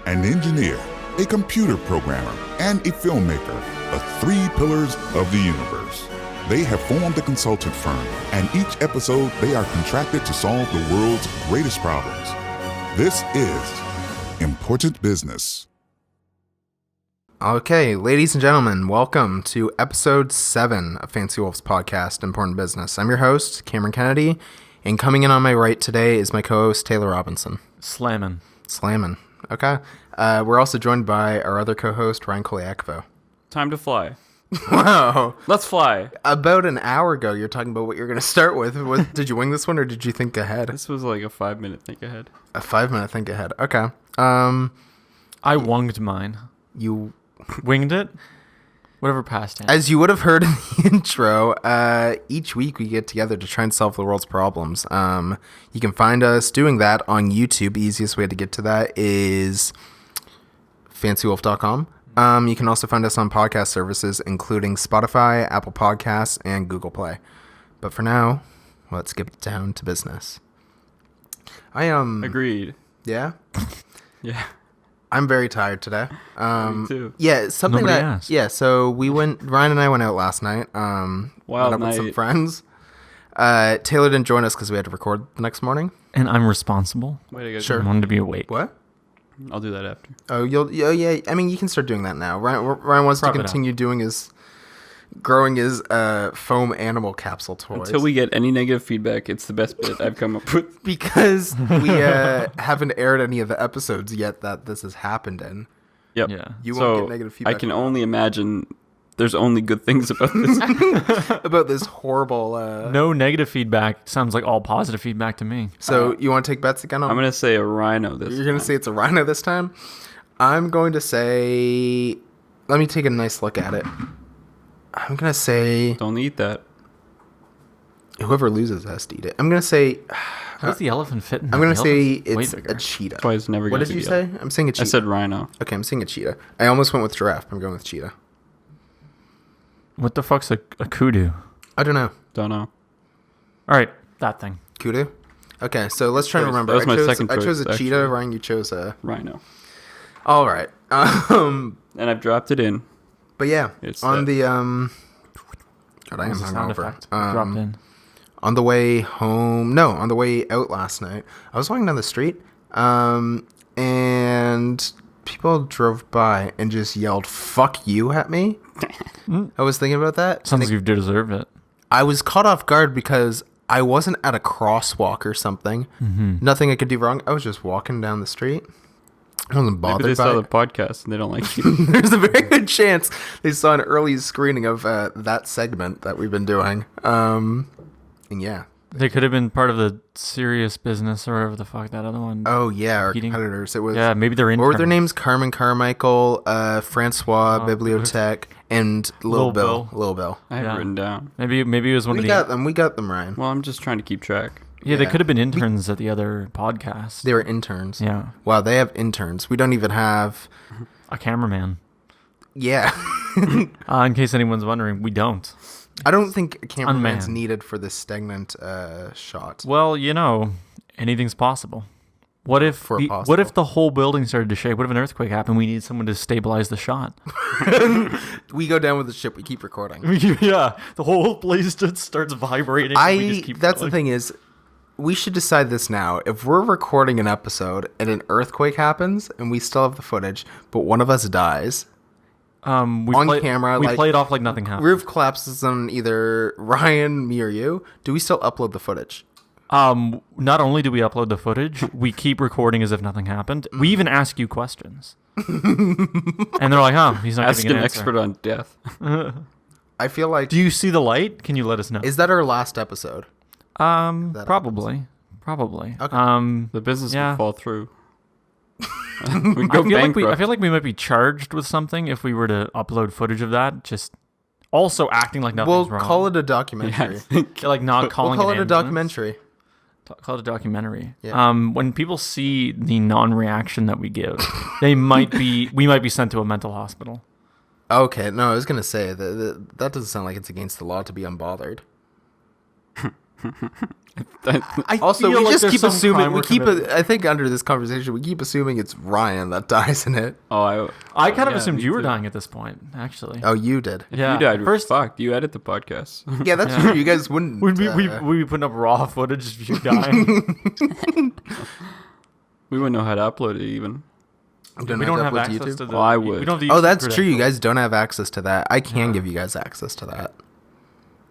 an engineer, a computer programmer, and a filmmaker, the three pillars of the universe. They have formed a consultant firm, and each episode they are contracted to solve the world's greatest problems. This is Important Business. Okay, ladies and gentlemen, welcome to episode 7 of Fancy Wolf's podcast, Important Business. I'm your host, Cameron Kennedy, and coming in on my right today is my co-host, Taylor Robinson. Slammin'. Okay. We're also joined by our other co-host, Ryan Koliakvo. Time to fly. Wow. Let's fly. About an hour ago, you're talking about what you're going to start with. Did you wing this one, or did you think ahead? This was like a 5-minute think ahead. A 5-minute think ahead. Okay. I wunged mine. You winged it? Whatever past tense. As you would have heard in the intro, each week we get together to try and solve the world's problems. You can find us doing that on YouTube. The easiest way to get to that is fancywolf.com. You can also find us on podcast services, including Spotify, Apple Podcasts, and Google Play. But for now, let's get down to business. Agreed. Yeah? Yeah. I'm very tired today. Me too. Yeah, something Nobody that asked. Yeah, so Ryan and I went out last night. Wild met up with some night. friends. Taylor didn't join us because we had to record the next morning. And I'm responsible. Way to go. Sure. I wanted to be awake. What? I'll do that after. Oh, yeah. I mean, you can start doing that now. Ryan wants Prop to it continue growing his foam animal capsule toys. Until we get any negative feedback, it's the best bit I've come up with. Because we haven't aired any of the episodes yet that this has happened in. Yep. Yeah. You So won't get negative feedback. I can only imagine there's only good things about this. about this horrible. No negative feedback. Sounds like all positive feedback to me. So you want to take bets again? I'm going to say a rhino this You're going to say it's a rhino this time? I'm going to say... Let me take a nice look at it. I'm going to say... Don't eat that. Whoever loses has to eat it. I'm going to say... How does the elephant fit in I'm the going to say elephant's way it's bigger. a cheetah. That's why it's never What going did to you say? I'm saying a cheetah. I said rhino. Okay, I'm saying a cheetah. I almost went with giraffe. I'm going with cheetah. What the fuck's a kudu? I don't know. Don't know. All right, that thing. Kudu? Okay, so let's try and remember. That was my second I chose choice, a cheetah. actually. Ryan, you chose a... Rhino. All right. And I've dropped it in. But yeah, It's on that- the... God, I am What's the sound hungover. effect? Dropped in. On the way home, on the way out last night, I was walking down the street, and people drove by and just yelled "fuck you" at me. I was thinking about that. Sounds like you deserve it. I was caught off guard because I wasn't at a crosswalk or something. Mm-hmm. Nothing I could do wrong. I was just walking down the street. I wasn't Maybe bothered they by saw it. the podcast and they don't like you. There's a very good chance they saw an early screening of that segment that we've been doing. And yeah. They could have been part of the serious business or whatever the fuck that other one. Oh yeah, our Competing. competitors. It was Yeah, maybe they're in. what were their names? Carmen Carmichael, Francois Bibliotech, and Lil Bill. Lil Bill. I have Yeah. it written down. Maybe it was one We of the. got them. We got them, Ryan. Well, I'm just trying to keep track. Yeah, they Yeah. could have been interns at the other podcast. They were interns. Yeah, Wow, they have interns. We don't even have. a cameraman. Yeah. In case anyone's wondering, we don't. I don't think a cameraman's Unmanned. needed for this stagnant shot. Well, anything's possible. What if For the, possible. what if the whole building started to shake? What if an earthquake happened? We need someone to stabilize the shot. We go down with the ship. We keep recording. Yeah, the whole place just starts vibrating. and we just keep That's going. the thing is, we should decide this now. If we're recording an episode and an earthquake happens and we still have the footage, but one of us dies, We on camera, We like- play it off like nothing happened. roof collapses on either Ryan, me, or you, do we still upload the footage? Not only do we upload the footage, we keep recording as if nothing happened. We even ask you questions, and they're like, "Oh, he's not Ask giving an an answer." expert on death. I feel like... Do you see the light? Can you let us know? Is that our last episode? Probably. Okay. The business Yeah. will fall through. We I go feel bankrupt. like we might be charged with something if we were to upload footage of that. Just also acting like nothing's We'll wrong. call it a Yeah, I documentary. think- Like not calling We'll call it it a ambulance. documentary. Call it a documentary. Yeah. When people see the non-reaction that we give, we might be sent to a mental hospital. Okay, no, I was going to say, that doesn't sound like it's against the law to be unbothered. I also, feel we like just there's keep some assuming. crime We we're keep. committing. I think under this conversation, we keep assuming it's Ryan that dies in it. Oh, I kind of yeah, assumed me you were too. dying at this point, actually. Oh, you did. Yeah. You died. First, Fuck. You edit the podcast. Yeah, that's true. You guys wouldn't. we'd be putting up raw footage of you dying. We wouldn't know how to upload it even. We don't have access to the. Oh, I would. We don't have the Oh, that's YouTube true. You credentials. guys don't have access to that. I can give you guys access to that.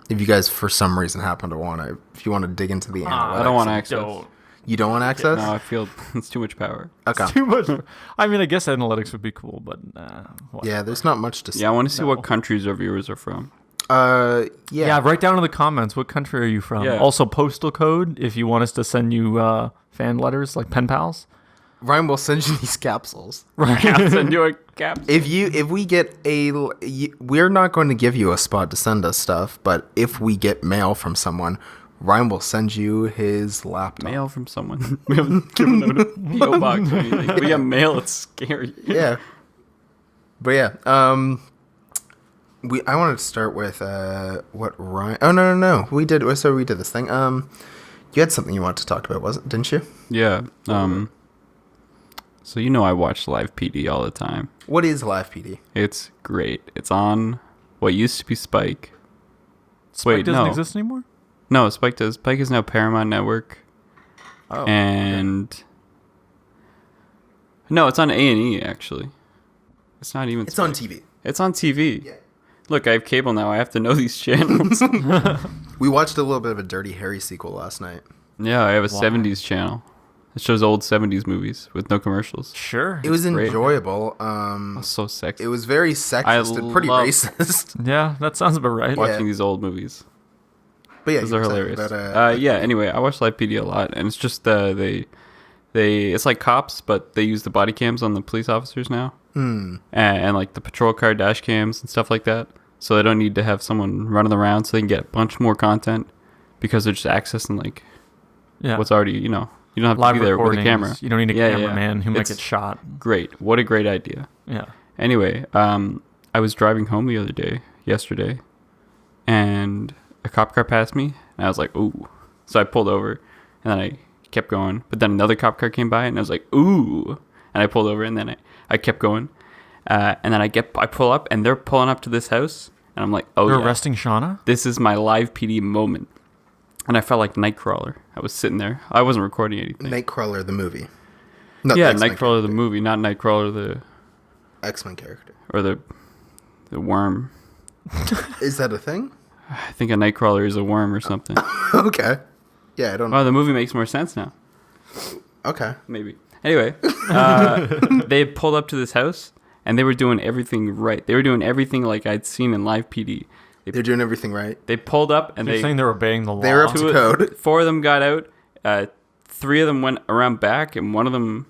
If you guys, for some reason, happen to want to, if you want to dig into the analytics. I don't want access. Don't. You don't want access? No, I feel it's too much power. Okay. Too much. I mean, I guess analytics would be cool, but what? Yeah, there's not much to say. Yeah, I want to see what countries our viewers are from. Yeah. Yeah, write down in the comments what country are you from. Yeah. Also, postal code if you want us to send you fan letters like pen pals. Ryan will send you these capsules. Right. I'll send you a capsule. If we get we're not going to give you a spot to send us stuff, but if we get mail from someone, Ryan will send you his laptop. Mail from someone. We haven't given out a PO box or anything. We got mail. It's scary. Yeah. But yeah, I wanted to start with what Ryan. Oh no. We did this thing. You had something you wanted to talk about, didn't you? Yeah. So I watch Live PD all the time. What is Live PD? It's great. It's on what used to be Spike. Spike Wait, doesn't no. exist anymore? No, Spike does. Spike is now Paramount Network. Oh, And no, it's on A&E actually. It's not even. it's Spike. on TV. It's on TV. Yeah. Look, I have cable now. I have to know these channels. We watched a little bit of a Dirty Harry sequel last night. Yeah, I have a Why? 70s channel. It shows old 70s movies with no commercials. Sure. It was great. enjoyable. That's so sexy. It was very sexist and pretty love- racist. Yeah, that sounds about right. What? Watching these old movies. But yeah, Those you are were saying hilarious. about, Yeah, anyway, I watch Live PD a lot, and it's just they it's like cops, but they use the body cams on the police officers now. And like the patrol car dash cams and stuff like that. So they don't need to have someone running around, so they can get a bunch more content because they're just accessing like Yeah. what's already, you don't have Live to be there with a recordings. camera. You don't need a Yeah, yeah. cameraman who might It's get shot. Great. What a great idea. Yeah. Anyway, I was driving home the other day, yesterday, and a cop car passed me, and I was like, ooh. So I pulled over, and then I kept going. But then another cop car came by, and I was like, ooh. And I pulled over, and then I kept going. And then I pull up, and they're pulling up to this house, and I'm like, oh, They're yeah. arresting Shauna? This is my Live PD moment. And I felt like Nightcrawler. I was sitting there. I wasn't recording anything. Nightcrawler the movie. Not Yeah, the X-Men Nightcrawler the movie, not Nightcrawler the X-Men character. or the worm. Is that a thing? I think a Nightcrawler is a worm or something. Okay. Yeah, I don't know. Oh, the movie makes more sense now. Okay. Maybe. Anyway, they had pulled up to this house, and they were doing everything right. They were doing everything like I'd seen in Live PD. They're doing everything right. They pulled up, and You're saying they're obeying the law? They're up to code. 4 of them got out. 3 of them went around back, and one of them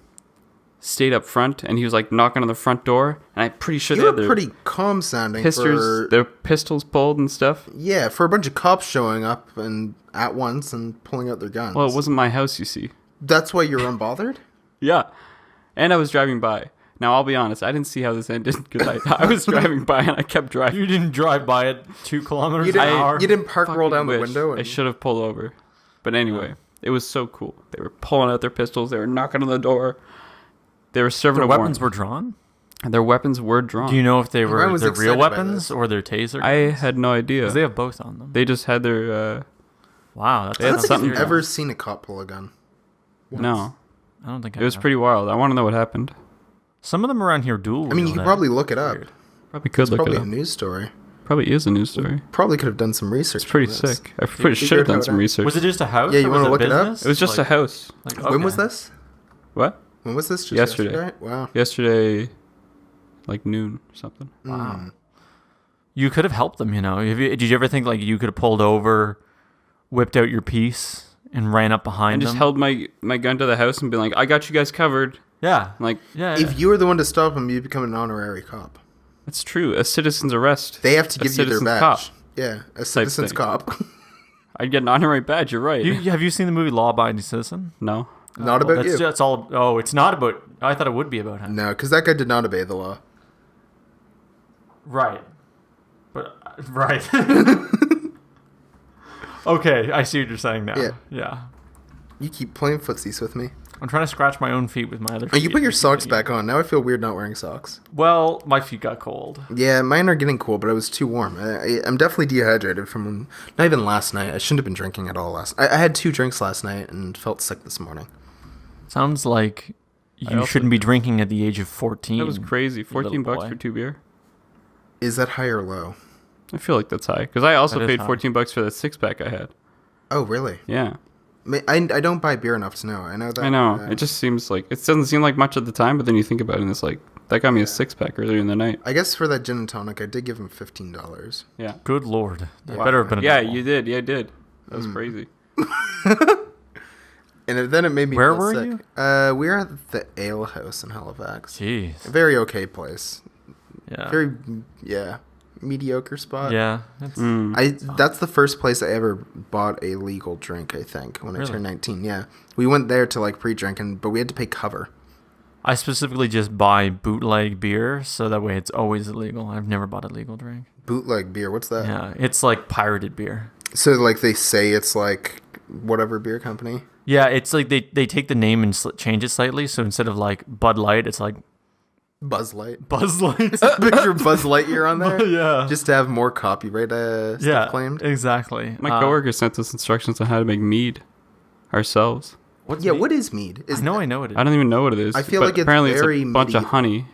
stayed up front, and he was like knocking on the front door. And I'm pretty sure You they were had their pretty calm sounding their pistols pulled and stuff. Yeah, for a bunch of cops showing up and at once and pulling out their guns. Well, it wasn't my house, you see. That's why you're unbothered? Yeah. And I was driving by. Now, I'll be honest, I didn't see how this ended because I was driving by and I kept driving. You didn't drive by at 2 kilometers You an didn't, hour? you didn't park, roll Fucking down the wish. window? I And, should have pulled over. But anyway, it was so cool. They were pulling out their pistols. They were knocking on the door. They were serving Their a weapons warrant. were drawn? Their weapons were drawn. Do you know if they Ryan were was their real excited by weapons this. or their taser? I had no idea. Because they have both on them. They just had their... Wow, I don't that's think something I've down. ever seen a cop pull a gun. No. I don't think It was pretty wild. I want to know what happened. Some of them around here dual. I mean, you could probably look it up. Probably could look Probably it a up. news story. Probably is a news story. Probably could have done some research. It's pretty on this. sick. I pretty figured should have out done some how- research. Was it just a house? Yeah, you or was wanna it look it up? business? It was just a house. Like, When was okay. this? What? When was this? Just Yesterday. Wow. Yesterday, like noon or something. Wow. You could have helped them, you know. Did you ever think like you could have pulled over, whipped out your piece, and ran up behind And them? just held my gun to the house and been like, I got you guys covered. Yeah. I'm like, Yeah. If you were the one to stop him, you'd become an honorary cop. that's true. A citizen's arrest. They have to A give you their citizen's badge. cop. Yeah, a citizen's thing. cop. I'd get an honorary badge. You're right. Have you seen the movie Law Abiding Citizen? No. Not about you. That's all. Oh, it's not about. I thought it would be about him. No, because that guy did not obey the law. Right. But right. Okay, I see what you're saying now. Yeah. Yeah. You keep playing footsies with me. I'm trying to scratch my own feet with my other Oh, feet. you put your socks back on. Now I feel weird not wearing socks. Well, my feet got cold. Yeah, mine are getting cool, but it was too warm. I'm definitely dehydrated from not even last night. I shouldn't have been drinking at all last. I had 2 drinks last night and felt sick this morning. Sounds like you also- shouldn't be drinking at the age of 14. That was crazy. 14 little bucks boy. for 2 beer. Is that high or low? I feel like that's high because I also That is paid high. 14 bucks for that 6-pack I had. Oh, really? Yeah, I don't buy beer enough to know. I know that. I know. It just seems like it doesn't seem like much at the time, but then you think about it and it's like that got me a 6-pack earlier in the night. I guess for that gin and tonic, I did give him $15. Yeah. Good lord. That Wow. better have been a Yeah, double. you did. Yeah, I did. That was crazy. Then it made me Where feel were sick. you? We were at the Ale House in Halifax. A Jeez. very okay place. Yeah. Very, mediocre spot. Yeah. It's, That's the first place I ever bought a legal drink, I think, when I Really? turned 19. Yeah. We went there to like pre-drink, but we had to pay cover. I specifically just buy bootleg beer, so that way it's always illegal. I've never bought a legal drink. Bootleg beer, what's that? Yeah, it's like pirated beer. So like they say it's like whatever beer company. Yeah, it's like they take the name and change it slightly. So instead of like Bud Light, it's like Buzz Light. Buzz Light. Picture Buzz Lightyear on there. Yeah. Just to have more copyright stuff claimed. Exactly. My coworker sent us instructions on how to make mead ourselves. What's Yeah, mead? what is mead? I know it is. I don't even know what it is. I feel but like it's apparently very it's a bunch of medieval. honey.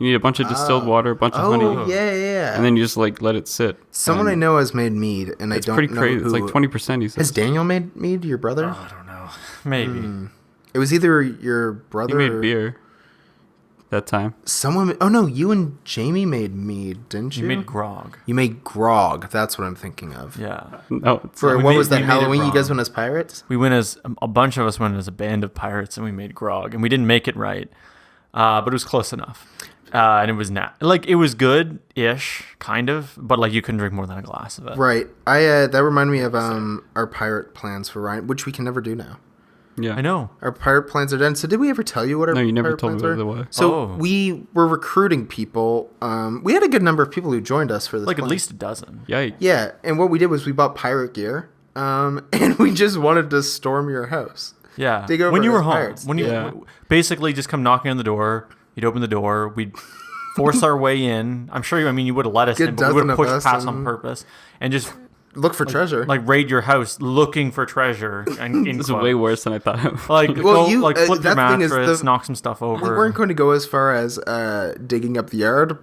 You need a bunch of distilled water, a bunch of Oh, honey, yeah. and then you just like let it sit. Someone I And know has made mead, and I it's don't pretty know crazy. who. It's like 20%. He Has says. Daniel made mead? Your brother? I don't know. Maybe. It was either your He brother. made or beer that time. Someone. Oh no, you and Jamie made mead, didn't you? You made grog. You made grog. That's what I'm thinking of. Yeah. No, it's For We what made- was that we made it Halloween? You guys wrong. went as pirates. We went as a bunch of us went as a band of pirates, and we made grog, and we didn't make it right, but it was close enough, and it was it was good-ish, kind of, but like you couldn't drink more than a glass of it. Right. I that reminded me of our pirate plans for Ryan, which we can never do now. yeah. I know. Our pirate plans are done. So did we ever tell you what our No, you never pirate told me plans what were? they were. So Oh. we were recruiting people. We had a good number of people who joined us for this. Like at plan. least a dozen. Yikes. Yeah, and what we did was we bought pirate gear, and we just wanted to storm your house. Yeah. Take over when you as were home, pirates. when you Yeah. basically just come knocking on the door, you'd open the door, we'd force our way in. I'm sure you would have let us Good in, but we would dozen have of pushed us past on and- purpose and just Look for treasure. like raid your house looking for treasure. And in This is quotes. way worse than I thought. Like, Well, go, you- like flip your that thing is mattress, the- knock some stuff over. we weren't going to go as far as digging up the yard,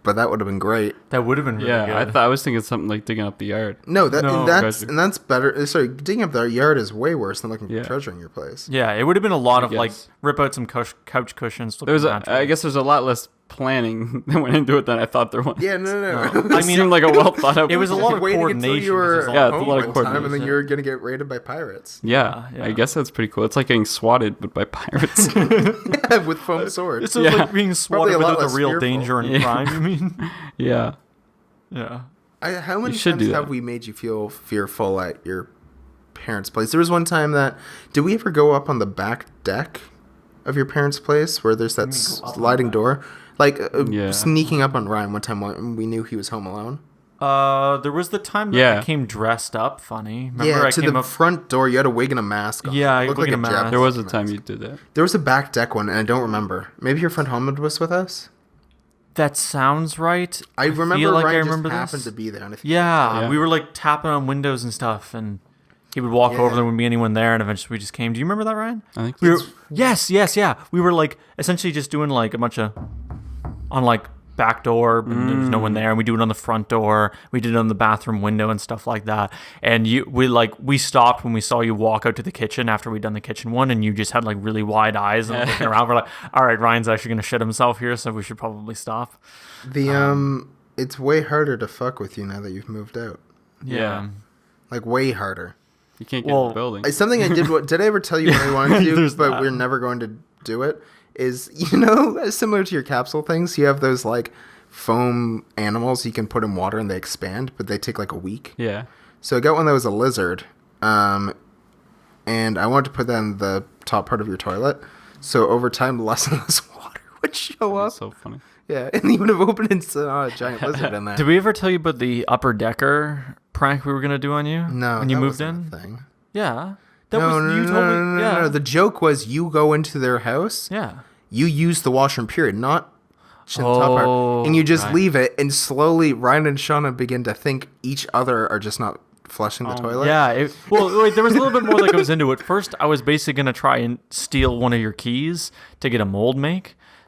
but that would have been great. That would have been really Yeah, good. I was thinking something like digging up the yard. No, No. and that's better. Sorry, digging up the yard is way worse than looking Yeah. for treasure in your place. Yeah, it would have been a lot of like guess. rip out some couch cushions. Flip There's your a, mattress. I guess there's a lot less planning that went into it than I thought there was. Yeah, no. I It mean, seemed like a well thought out. it was a lot of Waiting coordination. until you were because there's Yeah, of it's a home lot of one time, and then coordination. you're gonna get raided by pirates. Yeah, Yeah. I guess that's pretty cool. It's like getting swatted, but by pirates. Yeah, with foam swords. So Yeah. like being Probably swatted a lot without the less real fearful. danger and Yeah. crime. You mean? yeah. Yeah. How many should times do have that. we made you feel fearful at your parents' place? There was one time that did we ever go up on the back deck of your parents' place where there's that sliding door, like Yeah. sneaking up on Ryan one time when we knew he was home alone? There was the time that Yeah. I came dressed up funny. Remember Yeah, I to came the up. front door. You had a wig and a mask on. Yeah, It looked wig and a mask. Japanese There was a mask. time you did that. There was a back deck one, and I don't remember. Maybe your friend Hamid was with us. That sounds right. I remember feel like Ryan I remember just happened this. to be there. And I think Yeah, Yeah. we were like tapping on windows and stuff, and he would walk over. There wouldn't be anyone there, and eventually we just came. Do you remember that, Ryan? I think We were, yes, yeah. We were like essentially just doing like a bunch of on like back door, but there's no one there, and we do it on the front door. We did it on the bathroom window and stuff like that. And we stopped when we saw you walk out to the kitchen after we'd done the kitchen one, and you just had like really wide eyes and looking around. We're like, all right, Ryan's actually gonna shit himself here, so we should probably stop. it's way harder to fuck with you now that you've moved out. Yeah. Like way harder. you can't get in Well, the building. Something I did. Did I ever tell you what I wanted to do? There's But that. we're never going to do it. Is similar to your capsule things. You have those like foam animals you can put in water and they expand, but they take like a week. yeah. So I got one that was a lizard, and I wanted to put that in the top part of your toilet. So over time, less and less water would show up. That's so funny. Yeah, and you would have opened and saw a giant lizard in there. Did we ever tell you about the upper decker prank we were gonna do on you? No, when you that moved wasn't in. a thing. Yeah, that No, was no, you no, told me. no, no, Yeah, no. The joke was you go into their house, yeah. you use the washroom period, not the top part, and you just right. leave it, and slowly Ryan and Shauna begin to think each other are just not flushing the toilet. Yeah. Well, wait, there was a little bit more that goes into it. First, I was basically gonna try and steal one of your keys to get a mold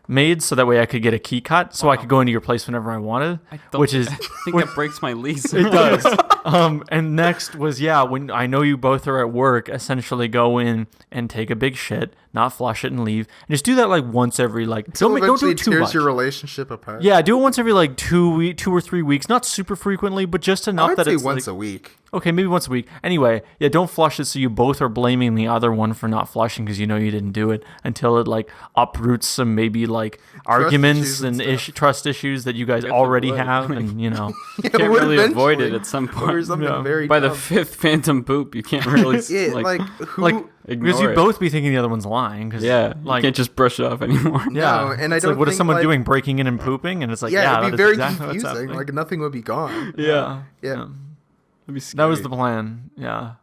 made, so that way I could get a key cut, so I could go into your place whenever I wanted. Which is, I think that breaks my lease. it does. And next was when I know you both are at work, essentially go in and take a big shit, not flush it and leave, and just do that like once every don't do Eventually it too tears much. your relationship apart. Yeah, do it once every like 2 or 3 weeks, not super frequently, but just enough I'd that say it's once like, a week. okay, maybe once a week. Anyway, don't flush it so you both are blaming the other one for not flushing because you know you didn't do it until it like uproots some maybe like arguments issues and and trust issues that you guys already would. have, and you know. Yeah, Can't would really avoid it eventually. at some Or point. something Yeah. very By the dumb. fifth phantom poop, you can't really Yeah, like who? Like ignore because you'd it. both be thinking the other one's lying. Cause, Yeah, like you can't just brush it off anymore. yeah, and I it's like, don't what is think, someone like- doing? Breaking in and pooping, and it's like yeah, that it'd be is very exactly what's confusing. happening. Like nothing would be gone. yeah. Yeah. That'd be That scary. was the plan. Yeah.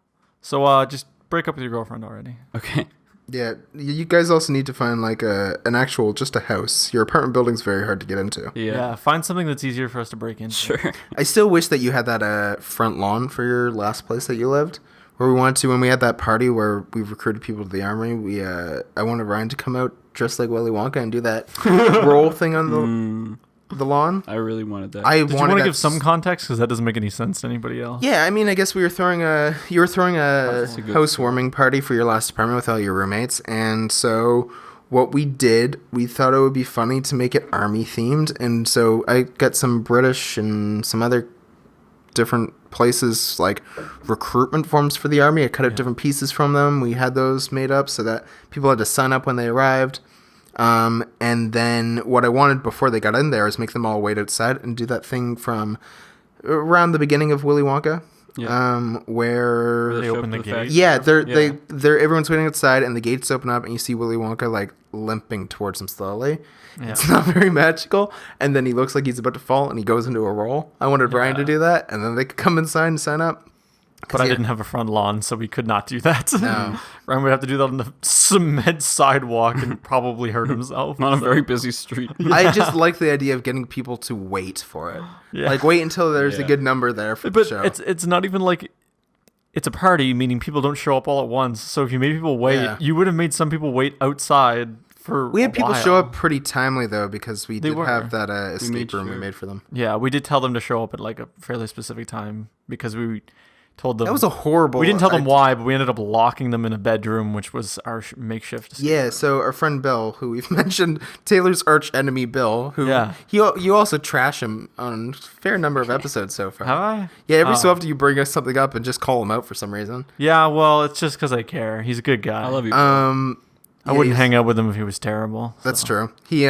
So just break up with your girlfriend already. Okay. Yeah, you guys also need to find like an actual, just a house. Your apartment building's very hard to get into. Yeah. Find something that's easier for us to break into. Sure. I still wish that you had that front lawn for your last place that you lived, where we wanted to. When we had that party where we recruited people to the army, I wanted Ryan to come out dressed like Willy Wonka and do that roll thing on the lawn. I really wanted that. I Did you wanted want to that give some context? Because that doesn't make any sense to anybody else. Yeah, I mean, I guess you were throwing a That's a good housewarming party for your last apartment with all your roommates, and so what we did, we thought it would be funny to make it army themed, and so I got some British and some other different places like recruitment forms for the army. I cut out different pieces from them. We had those made up so that people had to sign up when they arrived. And then what I wanted before they got in there is make them all wait outside and do that thing from around the beginning of Willy Wonka, where They show open up the to gate. factory. yeah, Yeah. they're everyone's waiting outside and the gates open up and you see Willy Wonka like limping towards them slowly. Yeah. It's not very magical, and then he looks like he's about to fall and he goes into a roll. I wanted Brian to do that, and then they could come inside and sign up. But I yeah. didn't have a front lawn, so we could not do that. No. Ryan would have to do that on the cement sidewalk and probably hurt himself. On a very busy street. I just like the idea of getting people to wait for it. Yeah. Like wait until there's a Yeah. good number there for the But show. it's not even like it's a party, meaning people don't show up all at once. So if you made people wait, Yeah. you would have made some people wait outside for. We had a people while. show up pretty timely though, because we They did were. have that escape room we sure. made for them. Yeah, we did tell them to show up at like a fairly specific time because we told them That was a horrible. We didn't tell them idea. why, but we ended up locking them in a bedroom, which was our makeshift. escape Yeah, room. so our friend Bill, who we've mentioned, Taylor's arch enemy Bill, who Yeah. you also trash him on a fair number of episodes so far. Have I? Yeah, every so Oh. often you bring us something up and just call him out for some reason. Yeah, well, it's just because I care. He's a good guy. I love you. I yeah, wouldn't he's- hang out with him if he was terrible. That's so. true. He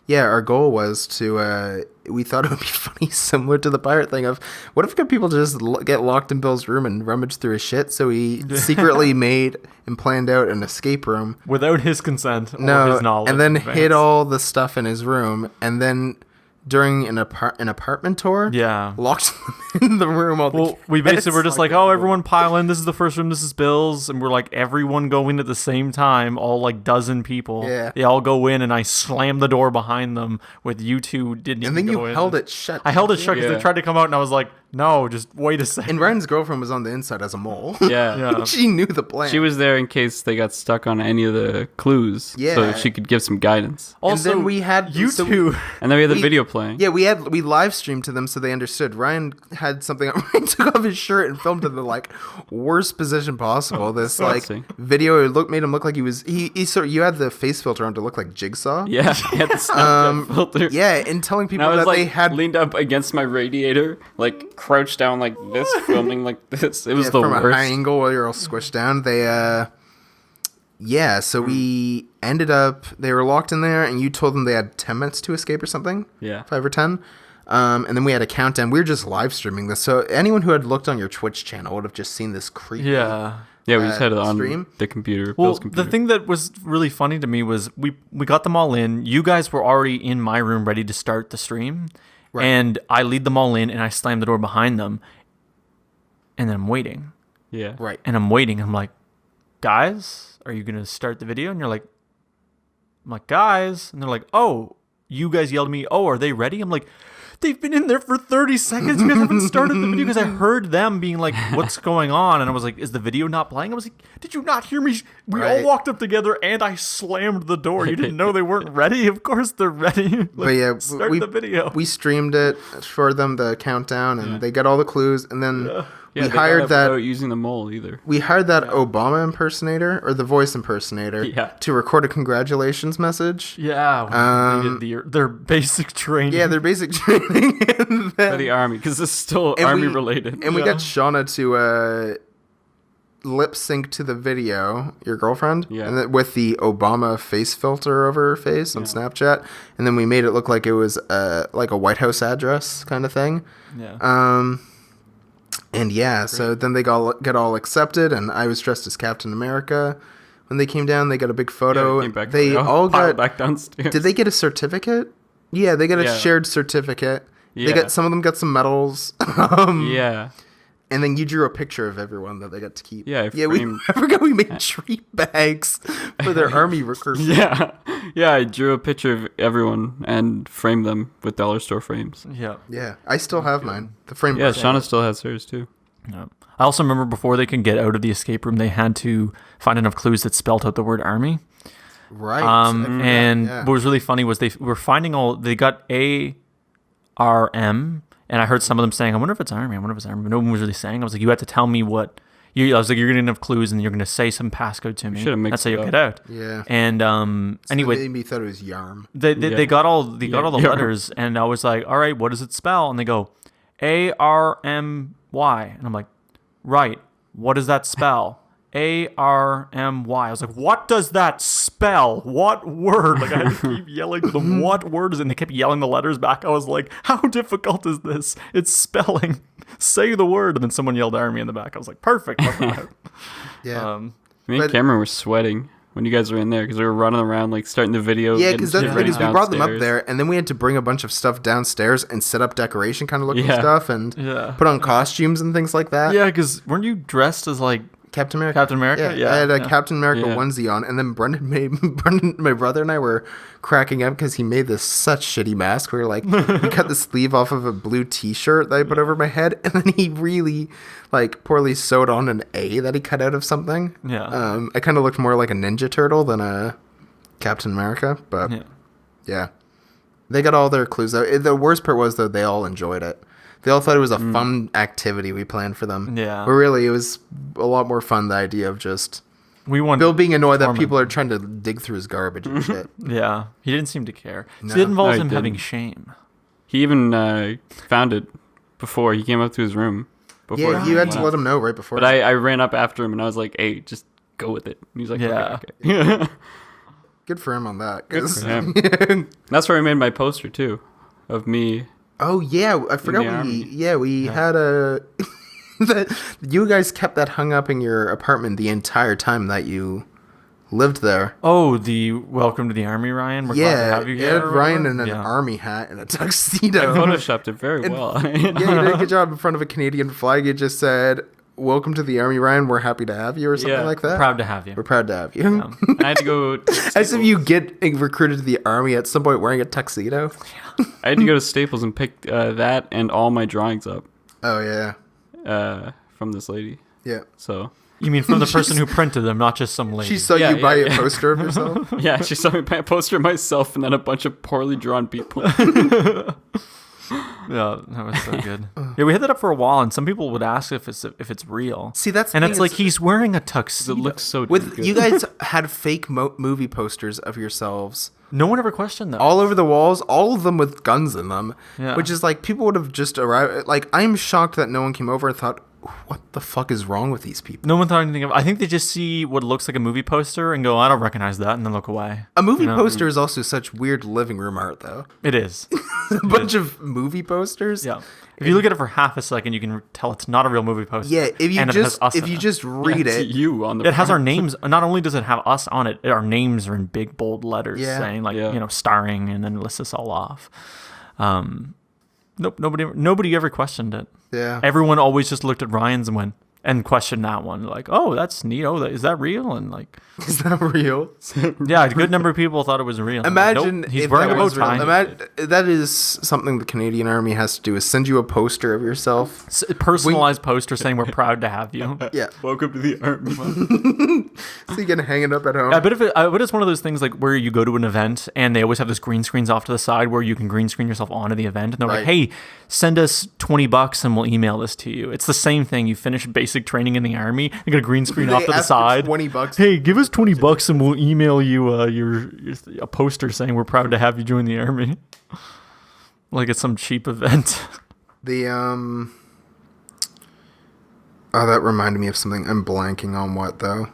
yeah, our goal was to we thought it would be funny, similar to the pirate thing of what if we got people to just get locked in Bill's room and rummage through his shit. So he secretly made and planned out an escape room. Without his consent or No, his knowledge. and then in hid advance. all the stuff in his room, and then during an apartment tour, Yeah. locked them in the room. All the Well, we basically were just like, oh, oh, everyone pile in. This is the first room. This is Bill's. And we're like, everyone go in at the same time, all like dozen people. Yeah. They all go in, and I slammed the door behind them with you two didn't and even then go you in. held it shut. I held it shut because Yeah. they tried to come out, and I was like, no, just wait a second. And Ryan's girlfriend was on the inside as a mole. yeah. Yeah. She knew the plan. She was there in case they got stuck on any of the clues. So Yeah. she could give some guidance. Also, then we had- you so- two. And then we had the We- video playing. Yeah, we live streamed to them so they understood. Ryan had something. Ryan took off his shirt and filmed in the like worst position possible. This like Disgusting. video made him look like he was he sort of, you had the face filter on to look like Jigsaw. Yeah, he had the Snapchat filter. Yeah, and telling And people I was that like they had leaned up against my radiator, like crouched down like this, filming like this. It was yeah, the from a worst. high angle while you're all squished down. They yeah, so we ended up they were locked in there, and you told them they had 10 minutes to escape or something. Yeah. 5 or 10. And then we had a countdown. We were just live streaming this, so anyone who had looked on your Twitch channel would have just seen this creepy. Yeah. Yeah, we just had it on stream? the computer. Well, Bill's computer. the thing that was really funny to me was we got them all in. You guys were already in my room ready to start the stream. Right. And I lead them all in, and I slam the door behind them. and then I'm waiting. Yeah. Right. And I'm waiting. I'm like, guys, are you going to start the video? And I'm like, guys. And they're like, oh, you guys yelled at me. Oh, are they ready? I'm like, they've been in there for 30 seconds. You guys haven't started the video because I heard them being like, what's going on? And I was like, is the video not playing? I was like, did you not hear me? We all walked up together and I slammed the door. You didn't know they weren't ready? Of course they're ready. But yeah, start we, the video. We streamed it for them, the countdown, and they got all the clues. And then Yeah, we they hired got that. without using the mole either. We hired that Obama impersonator or the voice impersonator to record a congratulations message. Yeah, they did their basic training. Yeah, their basic training. And then, For the army, because this is still army related. And we got Shauna to lip sync to the video, your girlfriend, and with the Obama face filter over her face on Snapchat. And then we made it look like it was like a White House address kind of thing. Yeah. And so then they get all accepted, and I was dressed as Captain America. When they came down, they got a big photo. They all got back downstairs. Did they get a certificate? Yeah, they got a shared certificate. Yeah. They got some of them got some medals. Yeah. And then you drew a picture of everyone that they got to keep. Yeah, I forgot we made treat bags for their army recruits. Yeah. Yeah, I drew a picture of everyone and framed them with dollar store frames. Yeah. Yeah, I still have mine. The frame. Yeah, Shauna still has hers too. Yeah. I also remember before they can get out of the escape room, they had to find enough clues that spelled out the word army. Right. And what was really funny was they got ARM. And I heard some of them saying, I wonder if it's army. But no one was really saying. I was like, you have to tell me what. I was like, you're going to have clues and you're going to say some passcode to me. Should have mixed That's how you it get up. out. Yeah. And anyway. They made me thought it was yarm. They got all the letters. And I was like, all right, what does it spell? And they go, ARMY. And I'm like, right. What does that spell? ARMY. I was like, what does that spell? What word? Like, I had to keep yelling to them, what word is it? And they kept yelling the letters back. I was like, how difficult is this? It's spelling. Say the word. And then someone yelled army in the back. I was like, perfect. Yeah. Me and Cameron were sweating when you guys were in there because we were running around, like, starting the video. Yeah, because that's ready because we brought them up there, and then we had to bring a bunch of stuff downstairs and set up decoration kind of looking stuff and put on costumes and things like that. Yeah, because weren't you dressed as, like, Captain America. Captain America? Yeah. I had a Captain America onesie on, and then Brendan, my brother and I were cracking up because he made this such shitty mask. We were like, he cut the sleeve off of a blue T-shirt that I put over my head, and then he really, like, poorly sewed on an A that he cut out of something. Yeah. I kind of looked more like a Ninja Turtle than a Captain America, but yeah. They got all their clues though. The worst part was though they all enjoyed it. They all thought it was a fun activity we planned for them. Yeah. But really, it was a lot more fun, the idea of just Bill being annoyed that people are trying to dig through his garbage and shit. Yeah. He didn't seem to care. No. So it involves No, he him having didn't. shame. He even found it before he came up to his room. Before Yeah, you had to let him know right before. But I ran up after him and I was like, hey, just go with it. And he's like, Yeah. okay. Good for him on that. Good for him. That's where I made my poster too, of me. Oh yeah, I forgot we had a you guys kept that hung up in your apartment the entire time that you lived there. Oh, the welcome to the army, Ryan. We're glad to have you it here. had Ryan in an Yeah. army hat and a I tuxedo. photoshopped it very well. Yeah, you did a good job in front of a Canadian flag. You just said, "Welcome to the army, Ryan. We're happy to have you," or something Yeah. like that. Proud to have you. We're proud to have you. Yeah. I had to go. As if you get recruited to the army at some point wearing a tuxedo. I had to go to Staples and pick that and all my drawings up Oh yeah, from this lady. yeah. So You mean from the person who printed them, not just some lady? She saw Yeah, you buy yeah, a yeah. poster of yourself. yeah, she saw me buy a poster of myself and then a bunch of poorly drawn people. Yeah, that was so good. Yeah, we had that up for a while, and some people would ask if it's real. See, that's the and thing, it's like he's wearing a tuxedo. It looks so with good. you guys had fake movie posters of yourselves No one ever questioned that. all over the walls, all of them with guns in them. Yeah. Which is like people would have just arrived. Like I'm shocked that no one came over and thought, "What the fuck is wrong with these people?" No one thought anything of it. I think they just see what looks like a movie poster and go, I don't recognize that, and then look away. A movie You know? poster is also such weird living room art, though. It is. A bunch of movie posters. Yeah. If you look at it for half a second, you can tell it's not a real movie poster. Yeah, if you and just it has us if in you it. just read It's it, you on the. It has our front. names. Not only does it have us on it, our names are in big bold letters Yeah. saying like Yeah. starring, and then lists us all off. Nope. Nobody ever questioned it. Yeah. Everyone always just looked at Ryan's and questioned that one. Like, oh, that's neat. Oh, is that real? And like, Is that real? yeah, a good number of people thought it was real. Imagine Nope, he's if wearing that a bow was real. tie. That is something the Canadian Army has to do, is send you a poster of yourself. Personalized poster saying we're proud to have you. Yeah. Welcome to the army. So you can hang it up at home. I bet it's one of those things like where you go to an event and they always have those green screens off to the side where you can green screen yourself onto the event, and they're like, Right. "Hey, send us $20 and we'll email this to you." It's the same thing. You finish basic training in the army, you got a green screen They off to the ask for side. $20. Hey, give us $20 and we'll email you a poster saying we're proud to have you join the army. Like it's some cheap event. The Oh, that reminded me of something. I'm blanking on what though.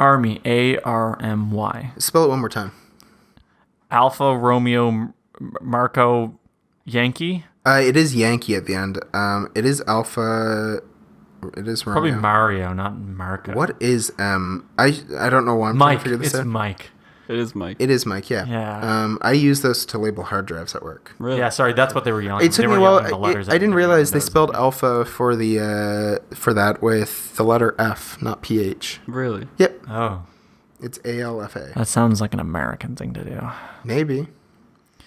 Army, ARMY. Spell it one more time. Alpha Romeo Marco Yankee. It is Yankee at the end. It is Alpha. It is Romeo. Probably Mario, not Marco. What is M? I don't know why I'm trying Mike. to figure this It's out. Mike. It is Mike. It is Mike. Yeah. Yeah. I use those to label hard drives at work. Really? Yeah, sorry, that's what they were yelling. It took They me a were while. yelling the letters I at didn't me. realize they That was spelled me. alpha for that with the letter F, not PH. Really? Yep. Oh, It's ALFA. that sounds like an American thing to do. Maybe.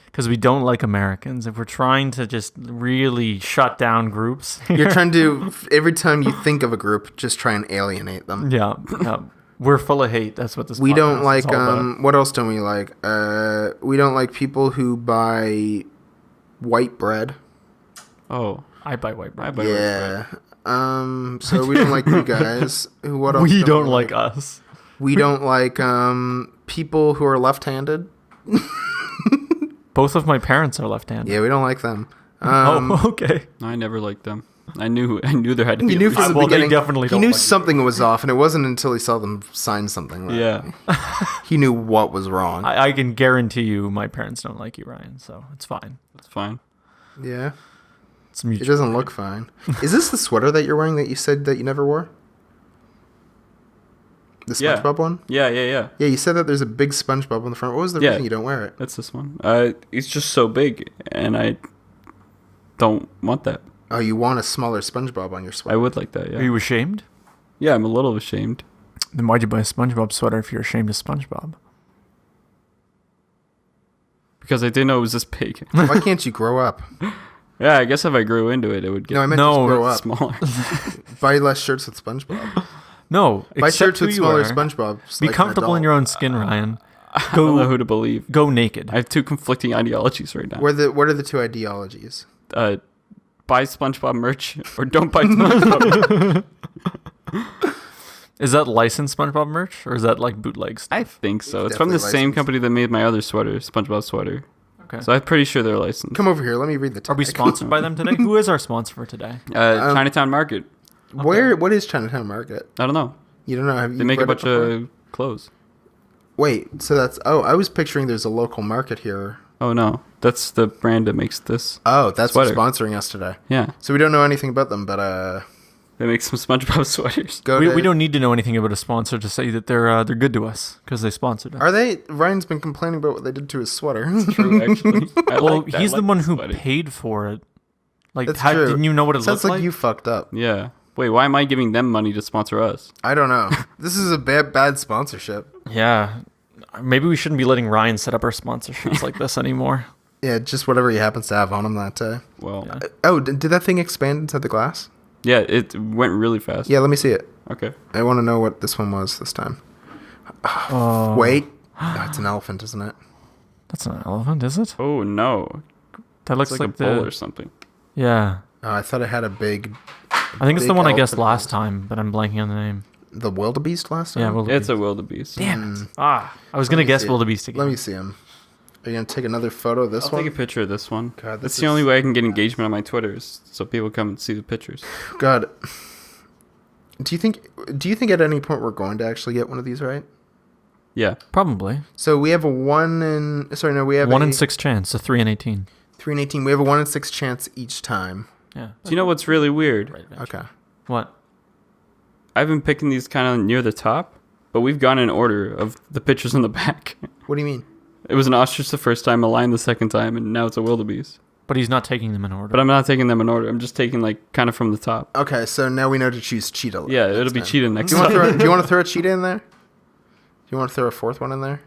Because we don't like Americans. If we're trying to just really shut down groups, You're trying to, every time you think of a group, just try and alienate them. yeah, we're full of hate. That's what this. We don't podcast like, is all about. what else don't we like? We don't like people who buy white bread. Oh, I buy white bread. I buy white Yeah. So we don't like you guys. What else We don't like us. We don't like, people who are left-handed. Both of my parents are left-handed. Yeah, we don't like them. Oh, okay. I never liked them. I knew there had to be. He at knew least- from the Well, they beginning. definitely He don't knew like you. something was off, and it wasn't until he saw them sign something. That Yeah, he knew what was wrong. I can guarantee you, my parents don't like you, Ryan. So it's fine. that's fine. Yeah, It's it mutual. doesn't look fine. Is this the sweater that you're wearing that you said that you never wore? The Yeah. SpongeBob one? Yeah. Yeah, you said that there's a big SpongeBob on the front. What was the Yeah. reason you don't wear it? That's this one. It's just so big, and I don't want that. Oh, you want a smaller SpongeBob on your I sweater? would like that. Are Yeah. you ashamed? Yeah, I'm a little ashamed. Then why'd you buy a SpongeBob sweater if you're ashamed of SpongeBob? Because I didn't know it was this big. Why can't you grow up? Yeah, I guess if I grew into it, it would get No, I meant No, just grow up. smaller. Buy less shirts with SpongeBob. No, Buy accept shirts who with you smaller are. SpongeBobs. Be like an comfortable in adult. your own skin, Ryan. I don't know Go who to believe. go naked. I have two conflicting ideologies right now. What are the two ideologies? Buy SpongeBob merch or don't buy SpongeBob. Is that licensed SpongeBob merch or is that like bootleg stuff? I think so. It's from the Definitely same licensed. company that made my other sweater, SpongeBob sweater. Okay. So I'm pretty sure they're licensed. Come over here. Let me read the Are we tag. sponsored by them today? Who is our sponsor for today? Chinatown Market. What is Chinatown Market? I don't know. You don't know? Have you They make a read it bunch before? of clothes. Wait, so that's... Oh, I was picturing there's a local market here. Oh no, that's the brand that makes this. Oh, that's Sweater. what's sponsoring us today. Yeah, So we don't know anything about them, but they make some SpongeBob sweaters. go We, to... we don't need to know anything about a sponsor to say that they're good to us because they sponsored us. Are they... Ryan's been complaining about what they did to his sweater. True, actually. Well, he's the one who sweater. paid for it. Like, That's how, true. didn't you know what it Sounds looked like you fucked up. Yeah. Wait, why am I giving them money to sponsor us? I don't know. This is a bad sponsorship. Yeah. Maybe we shouldn't be letting Ryan set up our sponsorships like this anymore. Yeah, just whatever he happens to have on him that day. Well, Yeah. Oh, did that thing expand inside the glass? yeah, it went really fast. Yeah, let me see it. Okay. I want to know what this one was this time. Oh, Wait. Oh, it's an elephant, isn't it? that's not an elephant, is it? Oh no, That looks it's like a the bull or something. yeah. Oh, I thought it had a big... I think it's the Big one I guessed elephant last nose. time, but I'm blanking on the name. The wildebeest last time? Yeah, wildebeest. It's a wildebeest. Damn it. I was gonna me guess see it. wildebeest again. Let me see him. Are you going to take another photo of this I'll one? take a picture of this one. God, That's this the only is- way I can get engagement on my Twitters, so people come and see the pictures. God. Do you think at any point we're going to actually get one of these right? Yeah. Probably So we have a 1 in... Sorry, no, we have 1 a in 6 chance. A 3 in 18. 3 and 18. We have a 1 in 6 chance each time. Yeah. Do you know what's really weird? Okay. What? I've been picking these kind of near the top, but we've gone in order of the pictures in the back. What do you mean? It was an ostrich the first time, a lion the second time, and now it's a wildebeest. But he's not taking them in order. But I'm not taking them in order. I'm just taking like kind of from the top. Okay, so now we know to choose cheetah. Yeah, it'll be cheetah next Do you time. want to throw a cheetah in there? Do you want to throw a fourth one in there?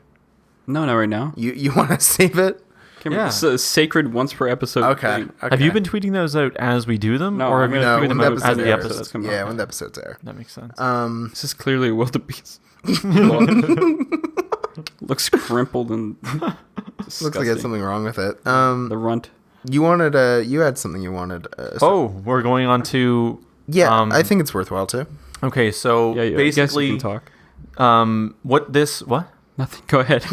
No, not right now. You want to save it? Yeah. It's a sacred once per episode Okay. thing. Have you been tweeting those out as we do them? No, or I'm have you gonna tweeted tweet them them out out as the airs. episodes come out. Yeah, when the episodes air. That makes sense. This is clearly a wildebeest. Looks crimpled and Looks like there's something wrong with it. The runt. You had something you wanted. We're going on to... yeah, I think it's worthwhile too. Okay, so Yeah, I guess you basically... can talk. What? Nothing. Go ahead.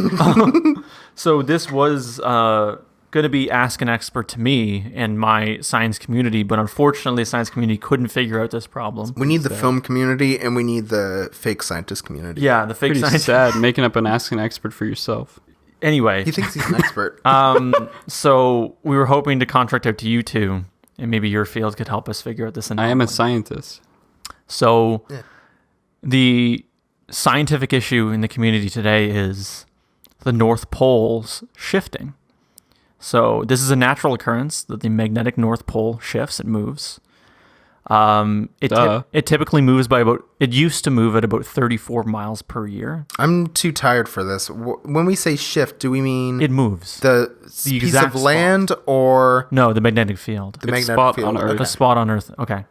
So this was going to be Ask an Expert to me and my science community, but unfortunately the science community couldn't figure out this problem. We need the film community and we need the fake scientist community. Yeah, the fake Pretty science... sad making up an Ask an Expert for yourself. Anyway, He thinks he's an expert. so we were hoping to contract out to you two, and maybe your field could help us figure out this I anomaly. am a scientist. So Yeah. the scientific issue in the community today is the North Pole's shifting. So this is a natural occurrence that the magnetic North Pole shifts, it moves. It typically moves by it used to move at about 34 miles per year. I'm too tired for this. When we say shift, do we mean It moves. the piece exact of land or No, the magnetic field. the It's magnetic spot field? on Earth. Okay. The spot on Earth. Okay.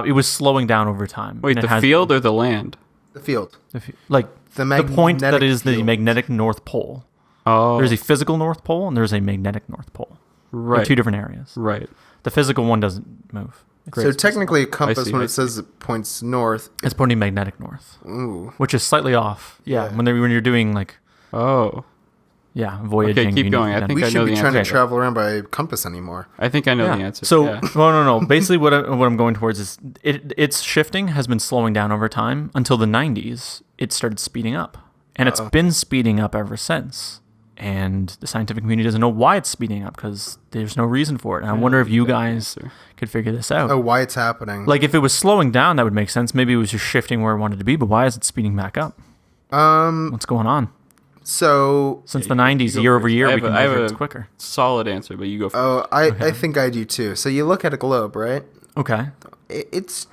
It was slowing down over time. Wait, and it the has- field or the land? The field. like The the point that magnetic is the field. magnetic North Pole. Oh, There's a physical North Pole and there's a magnetic North Pole. They're right. two different areas. Right. The physical one doesn't move. It So creates- technically, a compass see, when I it says it points north. it's pointing magnetic north, Ooh. which is slightly off. Yeah, Yeah. when you're doing like Oh, voyaging. keep you need going. to I then- think We I should know be the trying to answer. travel around by compass anymore. I think I know Yeah. the answer. So yeah. no. Basically, what I'm going towards is its shifting has been slowing down over time until the 90s. It started speeding up, and it's been speeding up ever since. And the scientific community doesn't know why it's speeding up because there's no reason for it. And I wonder if you guys could figure this out. Oh, why it's happening? Like if it was slowing down, that would make sense. Maybe it was just shifting where it wanted to be. But why is it speeding back up? What's going on? So, Since the 90s, year over year, we can I have measure it's a quicker. solid answer, but you go first. oh, I think I do too. So you look at a globe, right? Okay. It's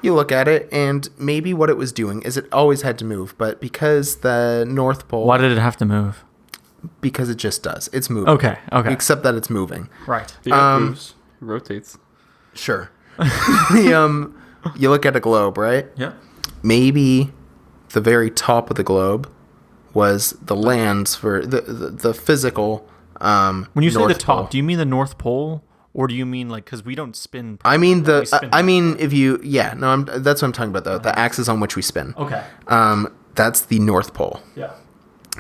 you look at it, and maybe what it was doing is it always had to move, but because the North Pole, Why did it have to move? because it just does, it's moving. Okay. We accept that it's moving. Right. The Earth moves, rotates. Sure. You look at a globe, right? Yeah. Maybe the very top of the globe was the lands for the physical. When you say the North top, Pole. do you mean the North Pole, or do you mean like because we don't spin? I mean we spin if you that's what I'm talking about though. The axis on which we spin. Okay. That's the North Pole. Yeah.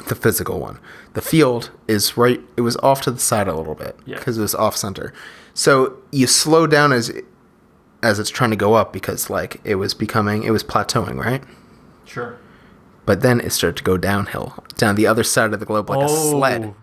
The physical one. The field is right. It was off to the side a little bit Yeah. because it was off center. So you slow down as it's trying to go up because like it was plateauing, right? Sure. But then it started to go downhill down the other side of the globe like a sled.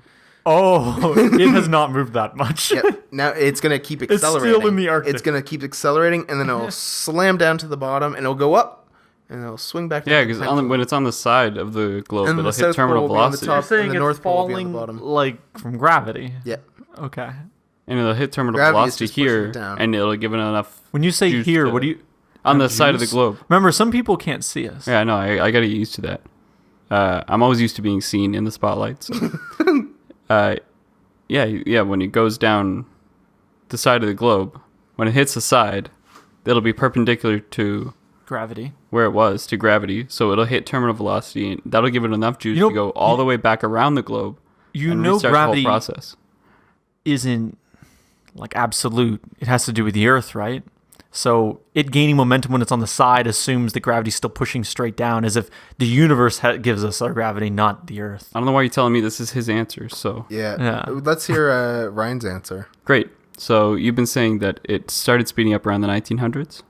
Oh, it has not moved that much. Yep. Now it's gonna keep It's still accelerating. in the Arctic. It's gonna keep accelerating, and then it'll slam down to the bottom, and it'll go up, and it'll swing back. Yeah, down because to the when it's on the side of the globe, And it'll the hit South terminal Pole will be on the velocity. top. You're saying and the it's North Pole will be on the falling bottom. like from gravity. Yeah. Okay. And it'll hit terminal Gravity is velocity just pushing here, it down. and it'll give it enough When you say juice here, to- what do you? on the side of the juice? globe. Remember, some people can't see us. Yeah, I know. I got to get used to that. I'm always used to being seen in the spotlights. Yeah. When it goes down the side of the globe, when it hits the side, it'll be perpendicular to Gravity. where it was to gravity, so it'll hit terminal velocity, and that'll give it enough juice You know- to go all the way back around the globe. You and know, restart gravity the whole process. isn't like absolute. It has to do with the Earth, right? So it gaining momentum when it's on the side assumes that gravity's still pushing straight down, as if the universe gives us our gravity, not the Earth. I don't know why you're telling me this is his answer. So Yeah. Yeah. Let's hear Ryan's answer. great. So you've been saying that it started speeding up around the 1900s,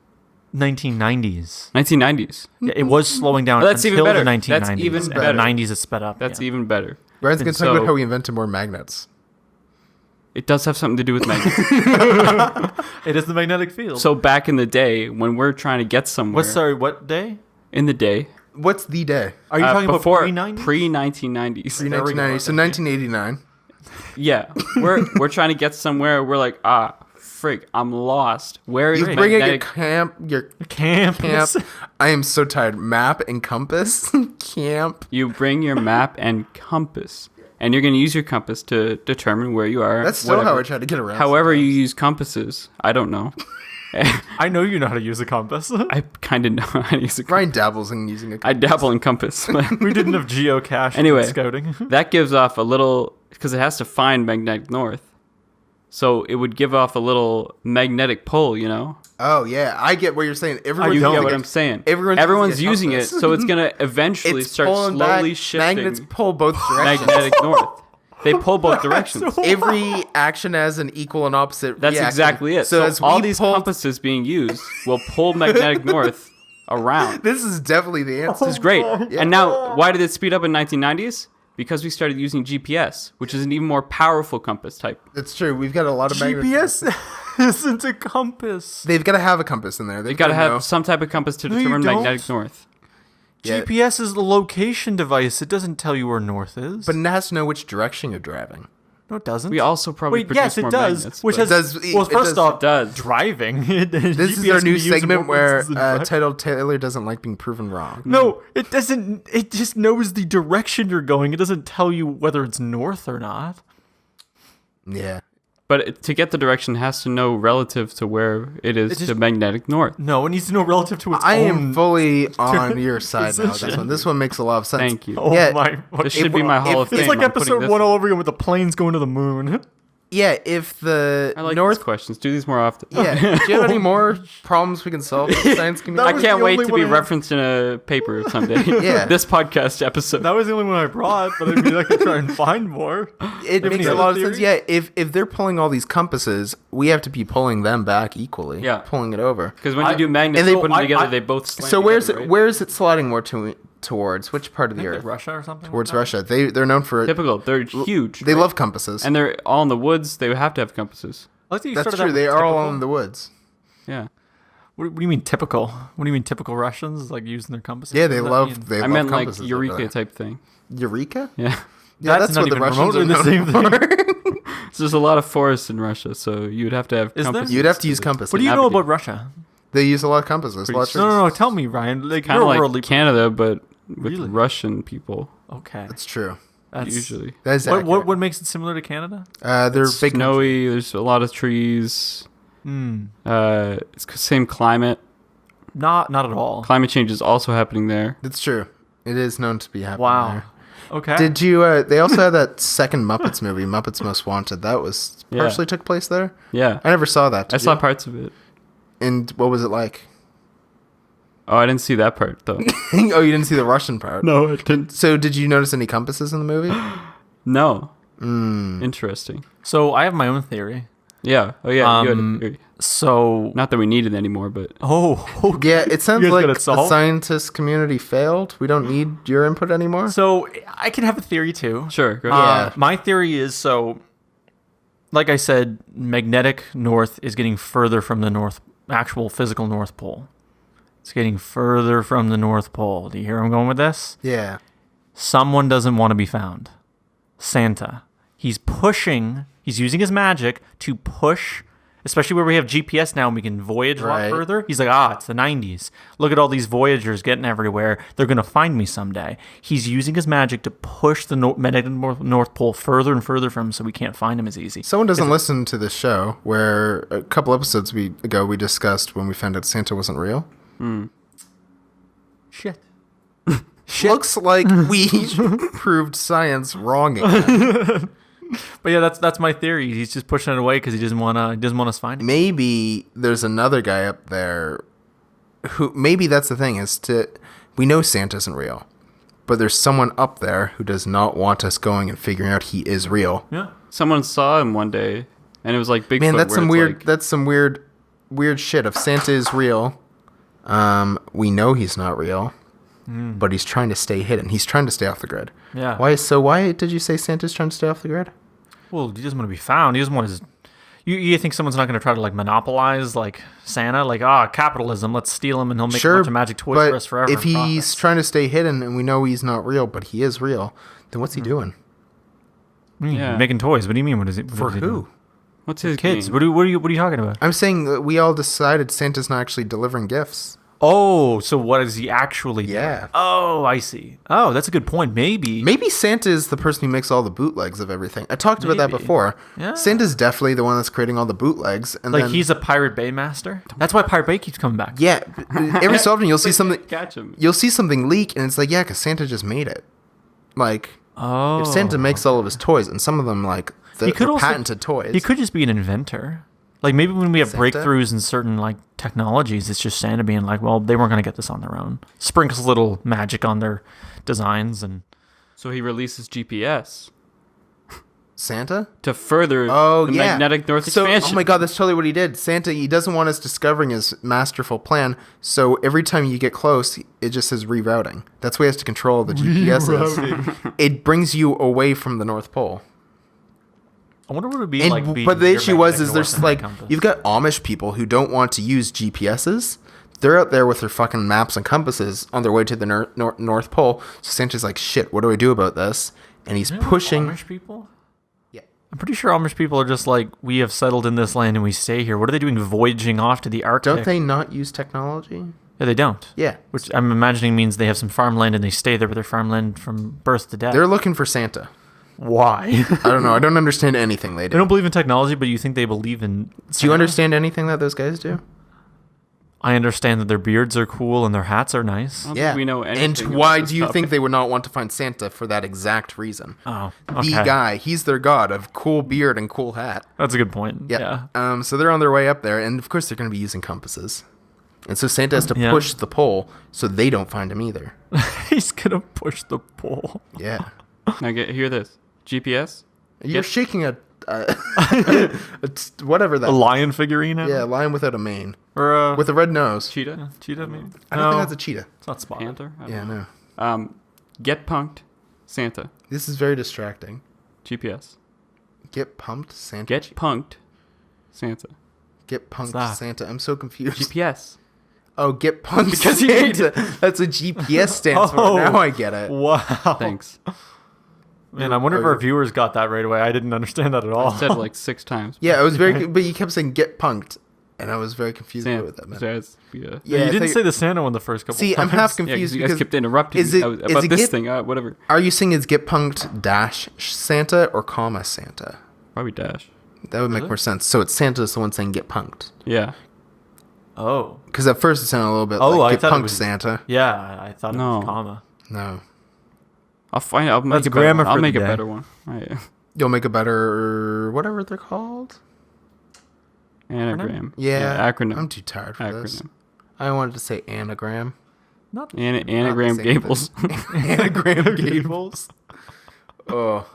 1990s. 1990s. Yeah, it was slowing down Oh, that's until even better. the 1990s. That's even And better. the 90s it sped up. That's yeah. even better. Ryan's going And to talk about so- how we invented more magnets. It does have something to do with magnets. It is the magnetic field. So back in the day, when we're trying to get somewhere, What day? in the day, What's the day? Are you talking before about pre-90s? pre-1990s, Pre-1990, so 1989. Yeah, we're trying to get somewhere. We're like, frig, I'm lost. Where is You bring a magnetic? your Camp. camp. I am so tired. Map and compass. Camp. You bring your map and compass, and you're going to use your compass to determine where you are. That's still whatever. how I try to get around. However you use compasses, I don't know. I know you know how to use a compass. I kind of know how to use a compass. Ryan dabbles in using a I compass. dabble in compass. but We did enough geocaching Anyway. and scouting. that gives off a little, because it has to find magnetic north. So it would give off a little magnetic pull, you know? Oh yeah, I get what you're saying. Everyone's You get using what it. I'm saying. Everyone's using it, compass. so it's going to eventually It's start pulling slowly back. shifting Magnets pull both directions. magnetic north. They pull both directions. Every action has an equal and opposite That's reaction. exactly it. So as all we these pull- compasses being used will pull magnetic north around. This is definitely the answer. This is great. And now, why did it speed up in 1990s? Because we started using GPS, which is an even more powerful compass type. It's true. We've got a lot of magnets. GPS isn't a compass. They've got to have a compass in there. They've You got to know. have some type of compass to No, you determine don't. magnetic north. Yeah. GPS is the location device. It doesn't tell you where north is. But it has to know which direction you're driving. no, it doesn't. We also probably Wait, produce yes, it more does. magnets, Which but- has It well, does- first off, it does. driving. This is our new segment where titled "Taylor doesn't like being proven wrong." No, it doesn't. It just knows the direction you're going. It doesn't tell you whether it's north or not. Yeah. But to get the direction, it has to know relative to where it is It just- to magnetic north. No, it needs to know relative to its I own. am fully on your side now. position. This one makes a lot of sense. Thank you. Oh Yeah, my! This should be my Hall of Fame. It's like I'm putting episode this one in. all over again with the planes going to the moon. Yeah, if the I like North these questions. Do these more often. Yeah. Do you have any more problems we can solve in the science That community? I was can't the wait only to one be I had. referenced in a paper someday. Yeah. This podcast episode. That was the only one I brought, but I mean, I could try and find more. It Have makes any a lot of other sense. Yeah, if they're pulling all these compasses, we have to be pulling them back equally. Yeah. Pulling it over. Because when you do magnets, and they- you put them I- together, I- they both slam So where's together, it? right? Where is it sliding more towards? Which part of the Like earth? Russia or something. Towards like that? Russia. They're known for Typical. They're huge. They right? love compasses. And they're all in the woods. They would have to have compasses. I like that you That's started true. that They with are all typical. in the woods. Yeah. What do you mean typical? What do you mean typical Russians like using their compasses? Yeah, What they does that love. mean? They I love meant like compasses over Eureka there. type thing. Eureka? Yeah. Yeah, That's that's, not what the even Russians are remotely the known same for. So there's a lot of forests in Russia, so you'd have to have Is there? compasses. You'd have to use compasses. What do you know navigate. about Russia? They use a lot of compasses. Pretty Lots of No, no, no. trees. Tell me, Ryan. Like Kind you're of a like worldly. Canada, but with Really? Russian people, Okay, That's true. that's usually. That is What, accurate. what makes it similar to Canada? They're big. Snowy, there's a lot of trees. Hmm. It's same climate. Not at all. Climate change is also happening there. It's true. It is known to be happening. Wow. there. Okay. Did you? They also had that second Muppets movie, Muppets Most Wanted. That was Yeah. partially took place there. Yeah. I never saw that. I did saw you? parts of it. And what was it like? Oh, I didn't see that part though. Oh, you didn't see the Russian part. No, I didn't. So did you notice any compasses in the movie? No. Hmm. Interesting. So I have my own theory. Yeah. Oh yeah. you had Um, a theory. So Not that we need it anymore, but oh, Yeah, it sounds You guys like got it the solved? scientist community failed. We don't need your input anymore. so I can have a theory too. sure. Go ahead. Yeah. My theory is so. Like I said, magnetic north is getting further from the actual physical North Pole. It's getting further from the North Pole. Do you hear where I'm going with this? Yeah. Someone doesn't want to be found. Santa. He's using his magic to push, especially where we have GPS now and we can voyage a lot Right. further. He's like, it's the 90s. Look at all these Voyagers getting everywhere. They're going to find me someday. He's using his magic to push the magnetic North Pole further and further from him so we can't find him as easy. Someone doesn't listen to this show where a couple episodes ago we discussed when we found out Santa wasn't real. Shit. Looks like we proved science wrong again. But yeah, that's my theory. He's just pushing it away because he doesn't want us find him. Maybe there's another guy up there who maybe that's the thing we know Santa isn't real, but there's someone up there who does not want us going and figuring out he is real. Yeah. Someone saw him one day, and it was like Bigfoot. Man, that's where some it's weird. like- That's some weird shit. If Santa is real, we know he's not real, but he's trying to stay hidden. He's trying to stay off the grid. Yeah. Why did you say Santa's trying to stay off the grid? Well, he doesn't want to be found. He doesn't want his. You think someone's not going to try to like monopolize like Santa? Like, capitalism. Let's steal him and he'll make a bunch of magic toys but for us forever. if in he's profit. trying to stay hidden and we know he's not real, but he is real, then what's he doing? Yeah. Making toys. What do you mean? What is it? For who? What's his Kids. game? What are you talking about? I'm saying that we all decided Santa's not actually delivering gifts. Oh, so what is he actually doing? Yeah. Oh, I see. Oh, that's a good point. Maybe. Maybe Santa is the person who makes all the bootlegs of everything. I talked about that Maybe. before. Yeah. Santa's definitely the one that's creating all the bootlegs. And Like then, he's a Pirate Bay master. That's why Pirate Bay keeps coming back. yeah. Every so often you'll see something. Catch him. You'll see something leak, and it's like, yeah, because Santa just made it. Like, Oh. if Santa makes all of his toys, and some of them like He could they're also- patented toys. He could just be an inventor. Like maybe when we have Santa? breakthroughs in certain like technologies, it's just Santa being like, well, they weren't going to get this on their own. Sprinkles a little magic on their designs and So he releases GPS Santa. to further Oh the yeah, magnetic north so, expansion. Oh my god, that's totally what he did. Santa, he doesn't want us discovering his masterful plan. So every time you get close, it just says rerouting. That's why he has to control the GPSs. It brings you away from the North Pole. I wonder what it would be And, like. being but the near issue was, magnetic is there's north like compass. you've got Amish people who don't want to use GPSs. They're out there with their fucking maps and compasses on their way to the North Pole. So Santa's like, shit, what do I do about this? And he's You know pushing. Amish people. Yeah. I'm pretty sure Amish people are just like, we have settled in this land and we stay here. What are they doing voyaging off to the Arctic? Don't they not use technology? Yeah, they don't. Yeah. Which I'm imagining means they have some farmland and they stay there with their farmland from birth to death. They're looking for Santa. Why? I don't know. I don't understand anything they They do. don't believe in technology, but you think they believe in. Do you understand anything that those guys do? I understand that their beards are cool and their hats are nice. I don't Yeah. think we know anything. And about why this do you topic. think they would not want to find Santa for that exact reason? Oh, The okay. guy, he's their god of cool beard and cool hat. That's a good point. Yeah. So they're on their way up there, and of course they're going to be using compasses. And so Santa has to Yeah. push the pole so they don't find him either. He's gonna push the pole. Yeah. Now hear this. GPS. You're Get- shaking whatever that. A lion figurine? Yeah, a lion without a mane Or a with a red nose. Cheetah. cheetah? Maybe. I don't think that's a cheetah. It's not spotted. Panther. I don't Yeah, know. no. Get punked. Santa. This is very distracting. GPS. Get pumped, Santa. Get punked. Santa. Get punked, that? Santa. I'm so confused. GPS. Oh, get punked, Because he Santa. That's what GPS stands Oh. for. Now I get it. Wow. Thanks. Man, I wonder if our viewers got that right away. I didn't understand that at all. I said it like 6 times. Yeah, I was very, but you kept saying get punked, and I was very confused about what that meant. Yeah. Yeah, I you didn't think- say the Santa one the first couple See, times. I'm half Yeah, confused 'cause you guys because kept interrupting is me it- about is it this get- thing. Whatever. are you saying it's get punked dash Santa or comma Santa? Probably dash. That would make more sense. So it's Santa's the one saying get punked. Yeah. Oh. Because at first it sounded a little bit Oh, like I get thought it punked was- Santa. Yeah, I thought it No. was comma. No. I'll make That's a better grammar one. I'll for make the a day. better one. Right. You'll make a better, whatever they're called. Anagram. Yeah. acronym. I'm too tired for this. Acronym. I wanted to say anagram. Not Anagram same Gables. Anagram Gables. Oh.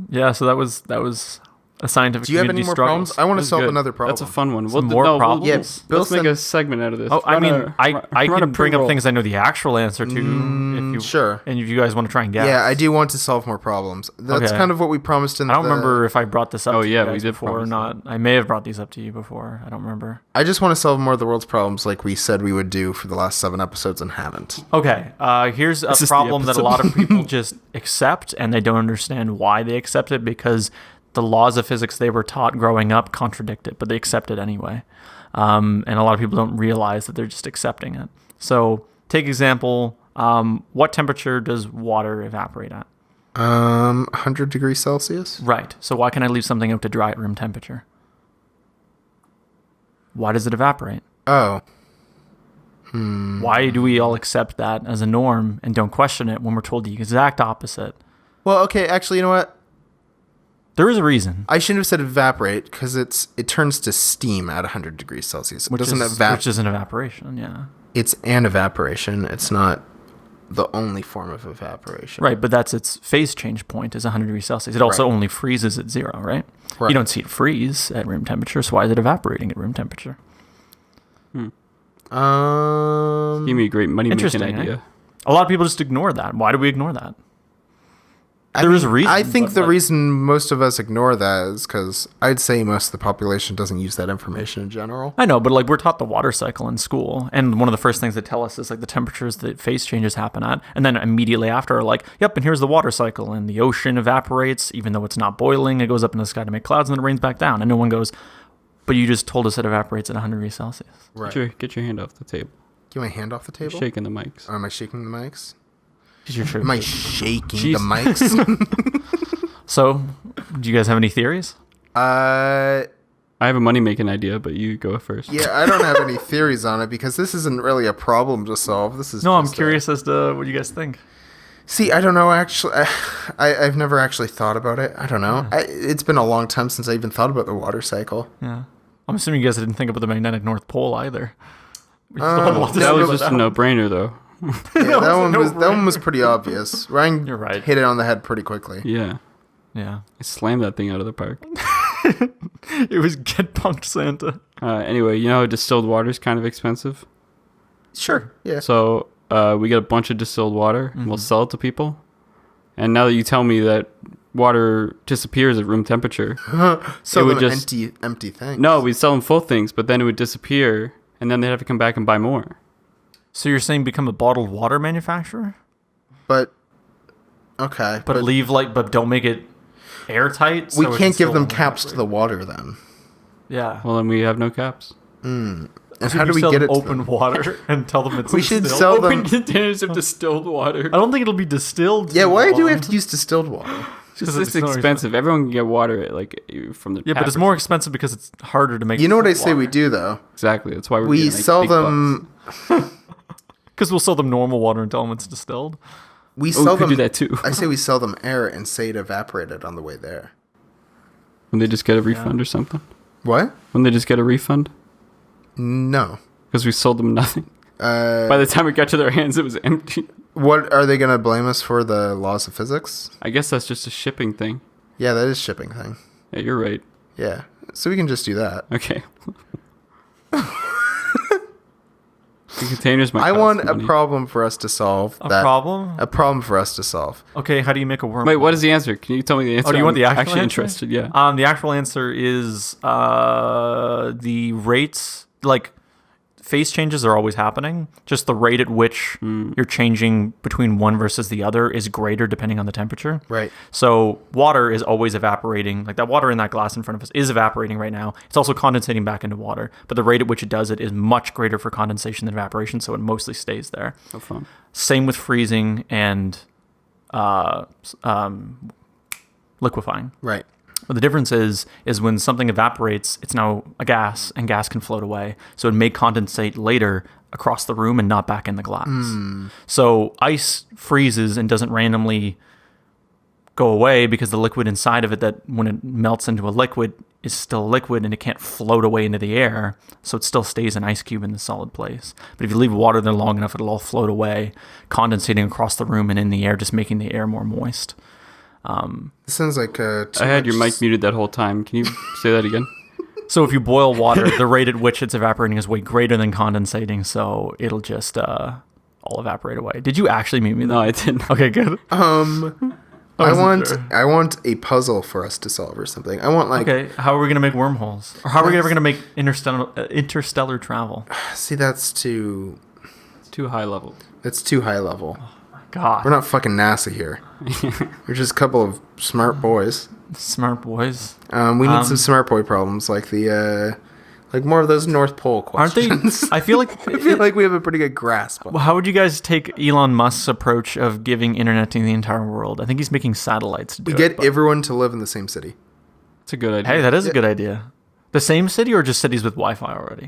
Yeah, so that was a scientific Do you have any community more struggles. problems? I want to That's solve good. another problem. That's a fun one. Some more problems? Yeah, Let's Bill make sent- a segment out of this. Oh, I mean, I run can a bring up pre-roll. things I know the actual answer to if you sure. and if you guys want to try and guess. Yeah, I do want to solve more problems. That's Okay. kind of what we promised in I don't the- remember if I brought this up Oh, to you yeah, guys we did before or promise not. I may have brought these up to you before. I don't remember. I just want to solve more of the world's problems like we said we would do for the last 7 episodes and haven't. Okay, here's a This is the problem that a episode. lot of people just accept, and they don't understand why they accept it because the laws of physics they were taught growing up contradict it, but they accept it anyway. And a lot of people don't realize that they're just accepting it. So, take example, what temperature does water evaporate at? 100 degrees Celsius? Right. So why can I leave something out to dry at room temperature? Why does it evaporate? Oh. Why do we all accept that as a norm and don't question it when we're told the exact opposite? Well, okay, actually, you know what? There is a reason. I shouldn't have said evaporate because it turns to steam at 100 degrees Celsius. It doesn't Which is an evaporation, yeah. It's an evaporation. It's not the only form of evaporation. Right, but that's its phase change point is 100 degrees Celsius. It also Right. only freezes at 0, right? Right. You don't see it freeze at room temperature, so why is it evaporating at room temperature? Give me a great money making Interesting, idea. A lot of people just ignore that. Why do we ignore that? There is a reason. I think but, the like, reason most of us ignore that is because I'd say most of the population doesn't use that information in general. I know, but like we're taught the water cycle in school, and one of the first things they tell us is like the temperatures that phase changes happen at, and then immediately after are like, yep, and here's the water cycle, and the ocean evaporates, even though it's not boiling, it goes up in the sky to make clouds, and then it rains back down, and no one goes, but you just told us it evaporates at 100 degrees Celsius. Right. Get your hand off the table. Get my hand off the table. Shaking the mics. Or am I shaking the mics? Am Am I shaking Jeez. the mics? So, do you guys have any theories? I have a money-making idea, but you go first. Yeah, I don't have any theories on it because this isn't really a problem to solve. This is No, I'm just curious as to what you guys think. See, I don't know. Actually, I've never actually thought about it. I don't know. It's been a long time since I even thought about the water cycle. Yeah. I'm assuming you guys didn't think about the magnetic North Pole either. That was just a no-brainer, though. Yeah, that one was pretty obvious. Ryan You're right. hit it on the head pretty quickly. Yeah. Yeah. I slammed that thing out of the park. It was get punked Santa. Anyway, you know how distilled water is kind of expensive? Sure. Yeah. So we get a bunch of distilled water, and we'll sell it to people. And now that you tell me that water disappears at room temperature, So it would them just- empty things. no, we'd sell them full things, but then it would disappear, and then they'd have to come back and buy more. So you're saying become a bottled water manufacturer? But okay. But don't make it airtight? we so it can't can give them still caps to operate? the water then. Yeah. Well, then we have no caps. And So how you do we sell get them it? To open them? water and tell them it's We should distilled? sell Open them. containers of distilled water. I don't think it'll be distilled. Yeah. Why do we have long. to use distilled water? It's it's just more expensive. Everyone can get water from the Yeah, but it's tap. more expensive because it's harder to make. You know what I water. say we do though? Exactly. That's why we're We getting, like, sell big them. bucks. Because we'll sell them normal water and tell them it's distilled. We Oh, sell we could them. do that too. I say we sell them air and say it evaporated on the way there. When they just get a refund or something. What? When they just get a refund No. because we sold them nothing. By the time it got to their hands, it was empty. What are they gonna blame us for? The laws of physics? I guess that's just a shipping thing. Yeah, that is shipping thing. Yeah, you're right. Yeah, so we can just do that. Okay. The containers might I cost want a money. problem for us to solve. A problem? A problem for us to solve. Okay, how do you make a worm? Wait, what is the answer? Can you tell me the answer? Oh, do you want the I'm actual actually answer? interested, yeah. The actual answer is the rates, like phase changes are always happening. Just the rate at which you're changing between one versus the other is greater depending on the temperature. Right. So water is always evaporating. Like that water in that glass in front of us is evaporating right now. It's also condensating back into water. But the rate at which it does it is much greater for condensation than evaporation, so it mostly stays there. So fun. Same with freezing and liquefying. Right. But the difference is when something evaporates, it's now a gas, and gas can float away. So it may condensate later across the room and not back in the glass. So ice freezes and doesn't randomly go away because the liquid inside of it, that when it melts into a liquid, is still a liquid and it can't float away into the air. So it still stays an ice cube in the solid place. But if you leave water there long enough, it'll all float away, condensating across the room and in the air, just making the air more moist. This sounds like I had your mic muted that whole time. Can you say that again? So if you boil water, the rate at which it's evaporating is way greater than condensating, so it'll just all evaporate away. Did you actually mute me? No, I didn't. Okay, good. I want sure. I want a puzzle for us to solve or something. I want like Okay, how are we gonna make wormholes? Or how are we ever gonna make interstellar travel? see that's too It's too high level. too high level. God, We're not fucking NASA here. We're just a couple of smart boys. smart boys. We need some smart boy problems like the like more of those North Pole Aren't they? questions. I feel like. I feel like we have a pretty good grasp. Well, how would you guys take Elon Musk's approach of giving internet to the entire world? I think he's making satellites to do We it, get but- everyone to live in the same city. It's a good idea. Hey, that is a good idea. The same city or just cities with Wi-Fi already?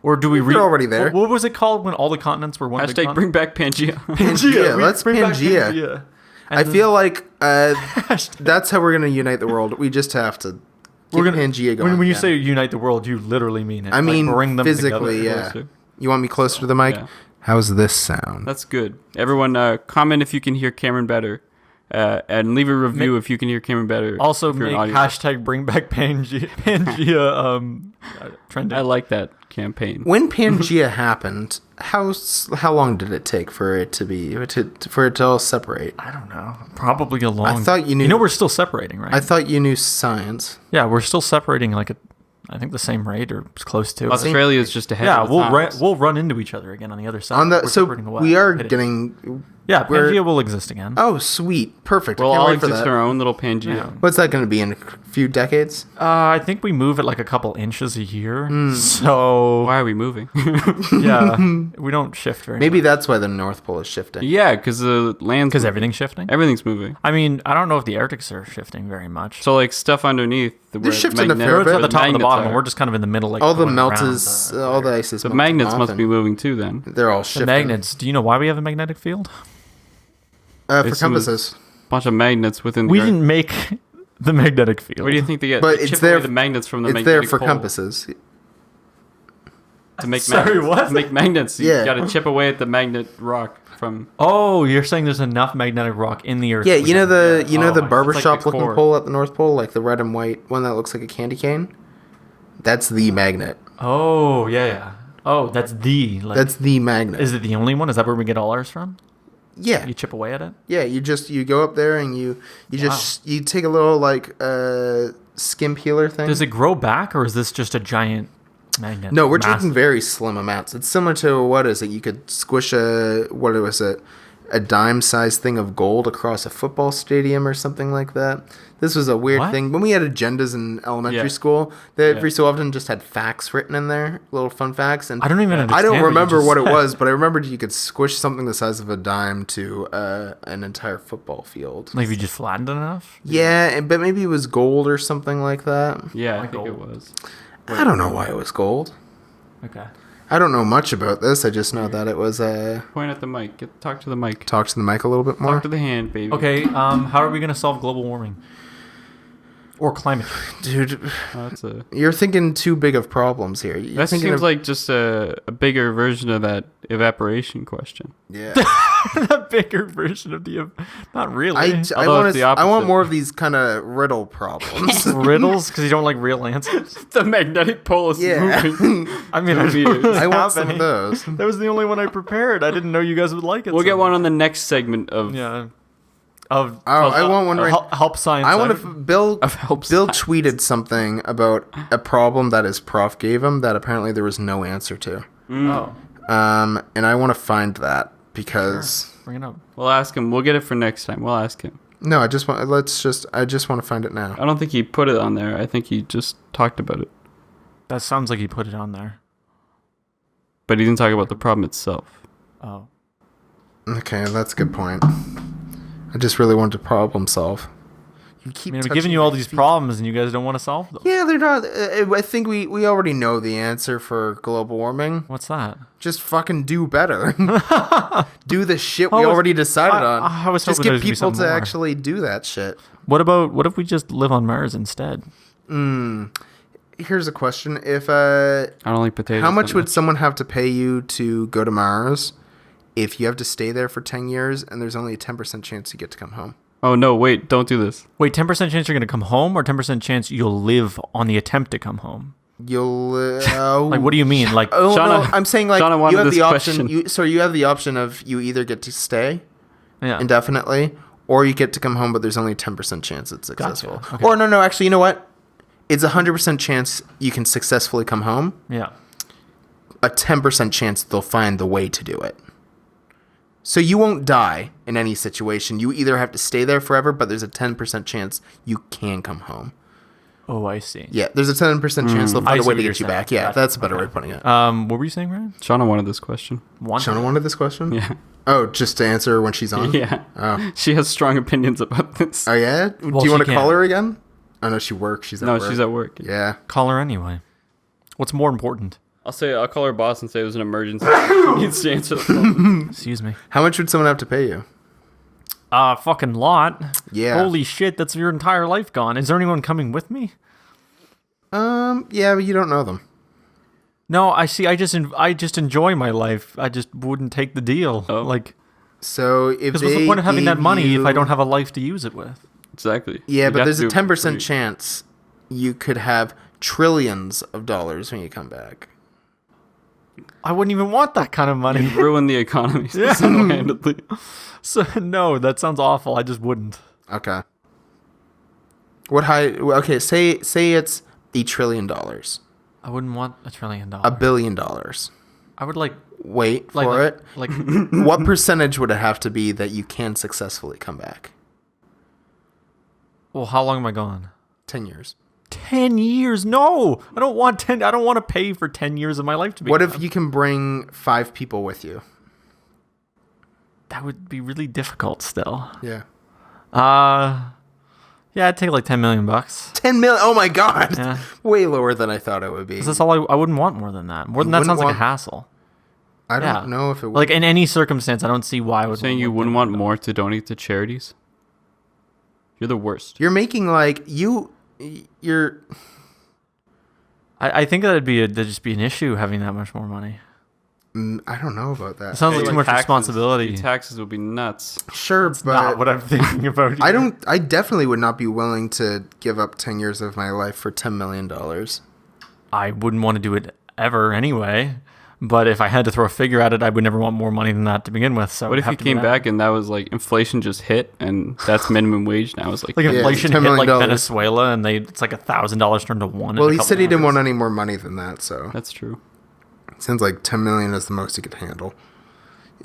Or do we They're already there. What was it called when all the continents were one big Hashtag continent? bring back Pangea. Pangea. Let's Bring back Pangea. Pangea. I And feel like that's how we're gonna unite the world. We just have to we're get gonna Pangea going. when you again. say unite the world, you literally mean it. I Like, mean bring them physically, together. yeah. Closer. You want me closer to the mic? Yeah. How's this sound? That's good. Everyone, comment if you can hear Cameron better. And leave a review if you can hear Cameron better. Also, if you're make an audio- hashtag bring back Pangea trending. I like that campaign. When Pangea happened, how long did it take for it to all separate? I don't know. Probably a long. I thought you knew. You know, we're still separating, right? I thought you knew science. Yeah, we're still separating like I think the same rate or close to. Australia is just ahead. Yeah, of the times. we'll run into each other again on the other side. So separating away. we are Hit it. getting. Yeah, we're- Pangea will exist again. Oh, sweet, perfect! We'll I can't all wait for exist that. in our own little Pangea. Yeah. What's that going to be in a few decades? I think we move at like a couple inches a year. So Why are we moving? yeah, we don't shift very Maybe much. that's why the North Pole is shifting. Yeah, because the land's Because everything's shifting. everything's moving. I mean, I don't know if the Arctics are shifting very much. So like stuff underneath. They're shifting a fair We're bit. at the top and the magnets bottom, are. and we're just kind of in the middle. Like All the going melt around is all the ice is. The melting magnets off must and be moving too. Then They're all the shifting. magnets. Do you know why we have a magnetic field? For It's compasses. a bunch of magnets within. We the Earth. didn't make the magnetic field. Where do you think they get? But they it's chip there- away the magnets from the It's magnetic there for pole compasses. to make Sorry, magnets. what? To make magnets, you Yeah. got to chip away at the magnet rock from. Oh, you're saying there's enough magnetic rock in the Earth? Yeah, you know the Oh, the I see. barbershop It's like the looking core. pole at the North Pole, like the red and white one that looks like a candy cane. That's the magnet. Oh, yeah. Oh, that's the. Like, That's the magnet. Is it the only one? Is that where we get all ours from? Yeah, You chip away at it? yeah. You go up there and you take a little like skim peeler thing. Does it grow back, or is this just a giant magnet? No, we're Massive. taking very slim amounts. It's similar to what is it? You could squish a dime-sized thing of gold across a football stadium or something like that. This was a weird What? thing. When we had agendas in elementary Yeah. school, they Yeah. every so often just had facts written in there, little fun facts. And I don't even I understand. don't what you remember just what it said. was, but I remembered you could squish something the size of a dime to an entire football field. Like, if you just flattened it enough? Yeah, but maybe it was gold or something like that. Yeah, I Like think it gold. was. I don't know why it was gold. Okay. I don't know much about this. I just know that it was Point at the mic. Talk to the mic. talk to the mic a little bit more. Talk to the hand, baby. Okay, how are we going to solve global warming? Or climate change? Dude, Oh, that's a. you're thinking too big of problems here. You're That thinking seems of, like just a bigger version of that evaporation question. yeah. A bigger version of the... Not really. I Although want it's the to. I want opposite. more of these kind of riddle problems. Riddles? Because you don't like real answers? The magnetic pole is Yeah. moving. I mean, I, Maybe don't I want have some any. of those. That was the only one I prepared. I didn't know you guys would like it. We'll so get one much. on the next segment of Yeah. Of Oh, I want one right. help science. I want out. to. Bill help Bill science. tweeted something about a problem that his prof gave him that apparently there was no answer to. Oh, And I want to find that because bring it up. We'll ask him. We'll get it for next time. We'll ask him. no, I just want. I just want to find it now. I don't think he put it on there. I think he just talked about it. That sounds like he put it on there. But he didn't talk about the problem itself. Oh. Okay, that's a good point. I just really wanted to problem solve. You I keep mean, I'm touching giving you all my these feet. problems and you guys don't want to solve them. Yeah, they're not. I think we already know the answer for global warming. What's that? Just fucking do better. Do the shit we I was- already decided I- on. I was just hoping get there'd be people something to more. actually do that shit. What if we just live on Mars instead? Here's a question: If I don't like potatoes. how much that would someone have to pay you to go to Mars if you have to stay there for 10 years and there's only a 10% chance you get to come home? Oh no! Wait! Don't do this. Wait, 10% chance you're going to come home, or 10% chance you'll live on the attempt to come home? You'll Like, what do you mean? Like, Oh Shauna- no! I'm saying like Shauna you wanted have this the option. question. You have the option of you either get to stay yeah. indefinitely, or you get to come home, but there's only a 10% chance it's successful. Okay. Or no, actually, you know what? It's a 100% chance you can successfully come home. Yeah. A 10% chance they'll find the way to do it. So you won't die in any situation. You either have to stay there forever, but there's a 10% chance you can come home. Oh, I see. Yeah, there's a 10% chance they'll I find a see way what to you're get you saying. back. Yeah, Gotcha. that's a better way Okay. of putting it. What were you saying, Ryan? Shauna wanted this question. One. Shauna wanted this question? Yeah. Oh, just to answer when she's on? Yeah. Oh. She has strong opinions about this. Oh, yeah? Do Well, you want to she call can't. her again? Oh, no, she works. She's at No, work. she's at work. Yeah. Call her anyway. What's more important? I'll call her boss and say there's an emergency. She needs to answer the phone. Excuse me. How much would someone have to pay you? Fucking lot. Yeah. Holy shit, that's your entire life gone. Is there anyone coming with me? Yeah, but you don't know them. No, I see. I just enjoy my life. I just wouldn't take the deal. Oh. Like, So if Because what's the point of having that money if I don't have a life to use it with? Exactly. Yeah, You but got there's to a do it for 10% free. chance you could have trillions of dollars when you come back. I wouldn't even want that kind of money. You ruin the economy single-handedly. So no, that sounds awful. I just wouldn't. Okay. What high? Okay, say it's $1 trillion, I wouldn't want $1 trillion. $1 billion. I would like Wait for it. Like What percentage would it have to be that you can successfully come back? well, how long am I gone? 10 years. 10 years? No, I don't want 10. I don't want to pay for 10 years of my life to be. What if you can bring 5 people with you? That would be really difficult still. Yeah. Yeah, I'd take like $10 million. 10 million. Oh my god. Yeah. Way lower than I thought it would be. That's all I wouldn't want more than that. More than that wouldn't sounds like a want- hassle. I don't Yeah. know if it would. Like in any circumstance, I don't see why I would. Saying you wouldn't want more to donate to charities? You're the worst. You're making like you're I think that'd just be an issue having that much more money. I don't know about It that. sounds like too much responsibility. Your taxes would be nuts. Sure, Not but what I'm thinking about. I definitely would not be willing to give up 10 years of my life for $10 million. I wouldn't want to do it ever anyway. But if I had to throw a figure at it, I would never want more money than that to begin with. So What if you came back and that was like inflation just hit and that's minimum wage now? It's like, like inflation $10 hit million. like Venezuela and it's like $1,000 turned to one? Well, in a he couple said he didn't hours. want any more money than that, so that's true. sounds like 10 million is the most he could handle.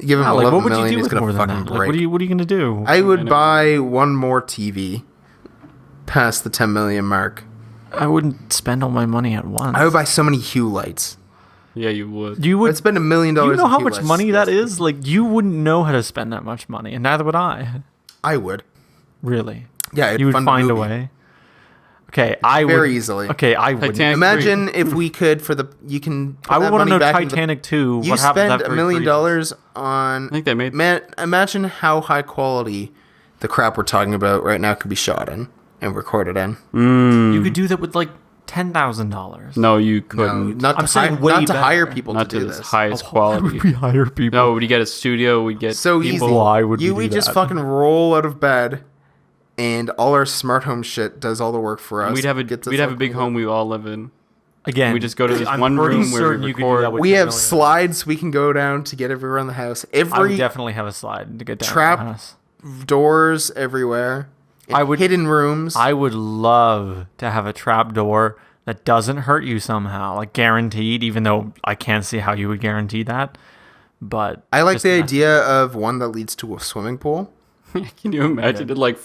Give him Wow, 11 like, what would million, you do he's with gonna more than fucking that? break. Like, what are you gonna do? I would I know. buy one more TV past the 10 million mark. I wouldn't spend all my money at once. I would buy so many Hue lights. Yeah, you would. You would I'd spend $1 million. You know on how Hue much lights. money that is? Like, you wouldn't know how to spend that much money, and neither would I. I would. Really? Yeah, it'd You would fund find a movie. way. Okay, I would. Very easily. Okay, I would. Titanic Imagine if we could you can. Put I would that want to money know back into the- Titanic 2. You What happened spend after $1 million freezes? on. I think they made Imagine how high quality the crap we're talking about right now could be shot in and recorded in. You could do that with like $10,000. No, you No, couldn't. not I'm to, saying hire, way not to better. hire people Not to to do this this. highest How quality. would we hire people? No, we'd get a studio. We'd get So people. easy. Why would we we do just that? fucking roll out of bed, and all our smart home shit does all the work for us. We'd have Gets us a fucking big lit. home we all live in. Again, We just go to this I'm one pretty room where we certain you could do record. that with We $10 have million. slides we can go down to get everywhere in the house. I would Every definitely have a slide to get down. Trap- to the house. doors everywhere. I would- hidden rooms. I would love to have a trap door that doesn't hurt you somehow, like guaranteed. Even though I can't see how you would guarantee that, but I like just the that- idea of one that leads to a swimming pool. Can you imagine it like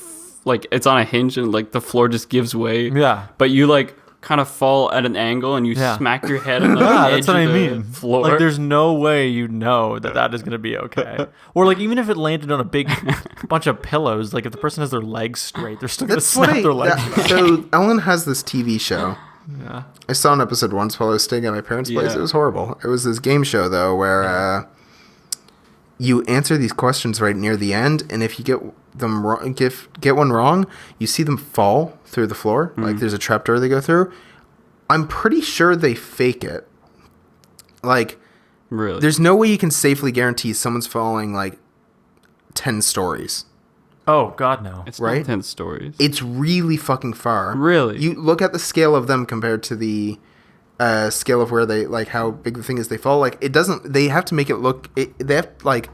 it's on a hinge and like the floor just gives way? Yeah. But you like kind of fall at an angle and you Yeah. smack your head on the Yeah, edge that's what I of the mean. floor. Like, there's no way you know that is going to be okay. Or like, even if it landed on a big bunch of pillows, like if the person has their legs straight, they're still going to That's what snap their legs. so Ellen has this TV show. Yeah. I saw an episode once while I was staying at my parents' place. Yeah. It was horrible. It was this game show though where you answer these questions right near the end, and if you get them wrong, get one wrong, you see them fall through the floor. Like there's a trapdoor they go through. I'm pretty sure they fake it. Like Really? there's no way you can safely guarantee someone's falling like 10 stories. Oh God, no. It's right? not 10 stories. It's really fucking far. Really? You look at the scale of them compared to the scale of where they, like, how big the thing is they fall. Like, it doesn't, they have to make it look, they have, like,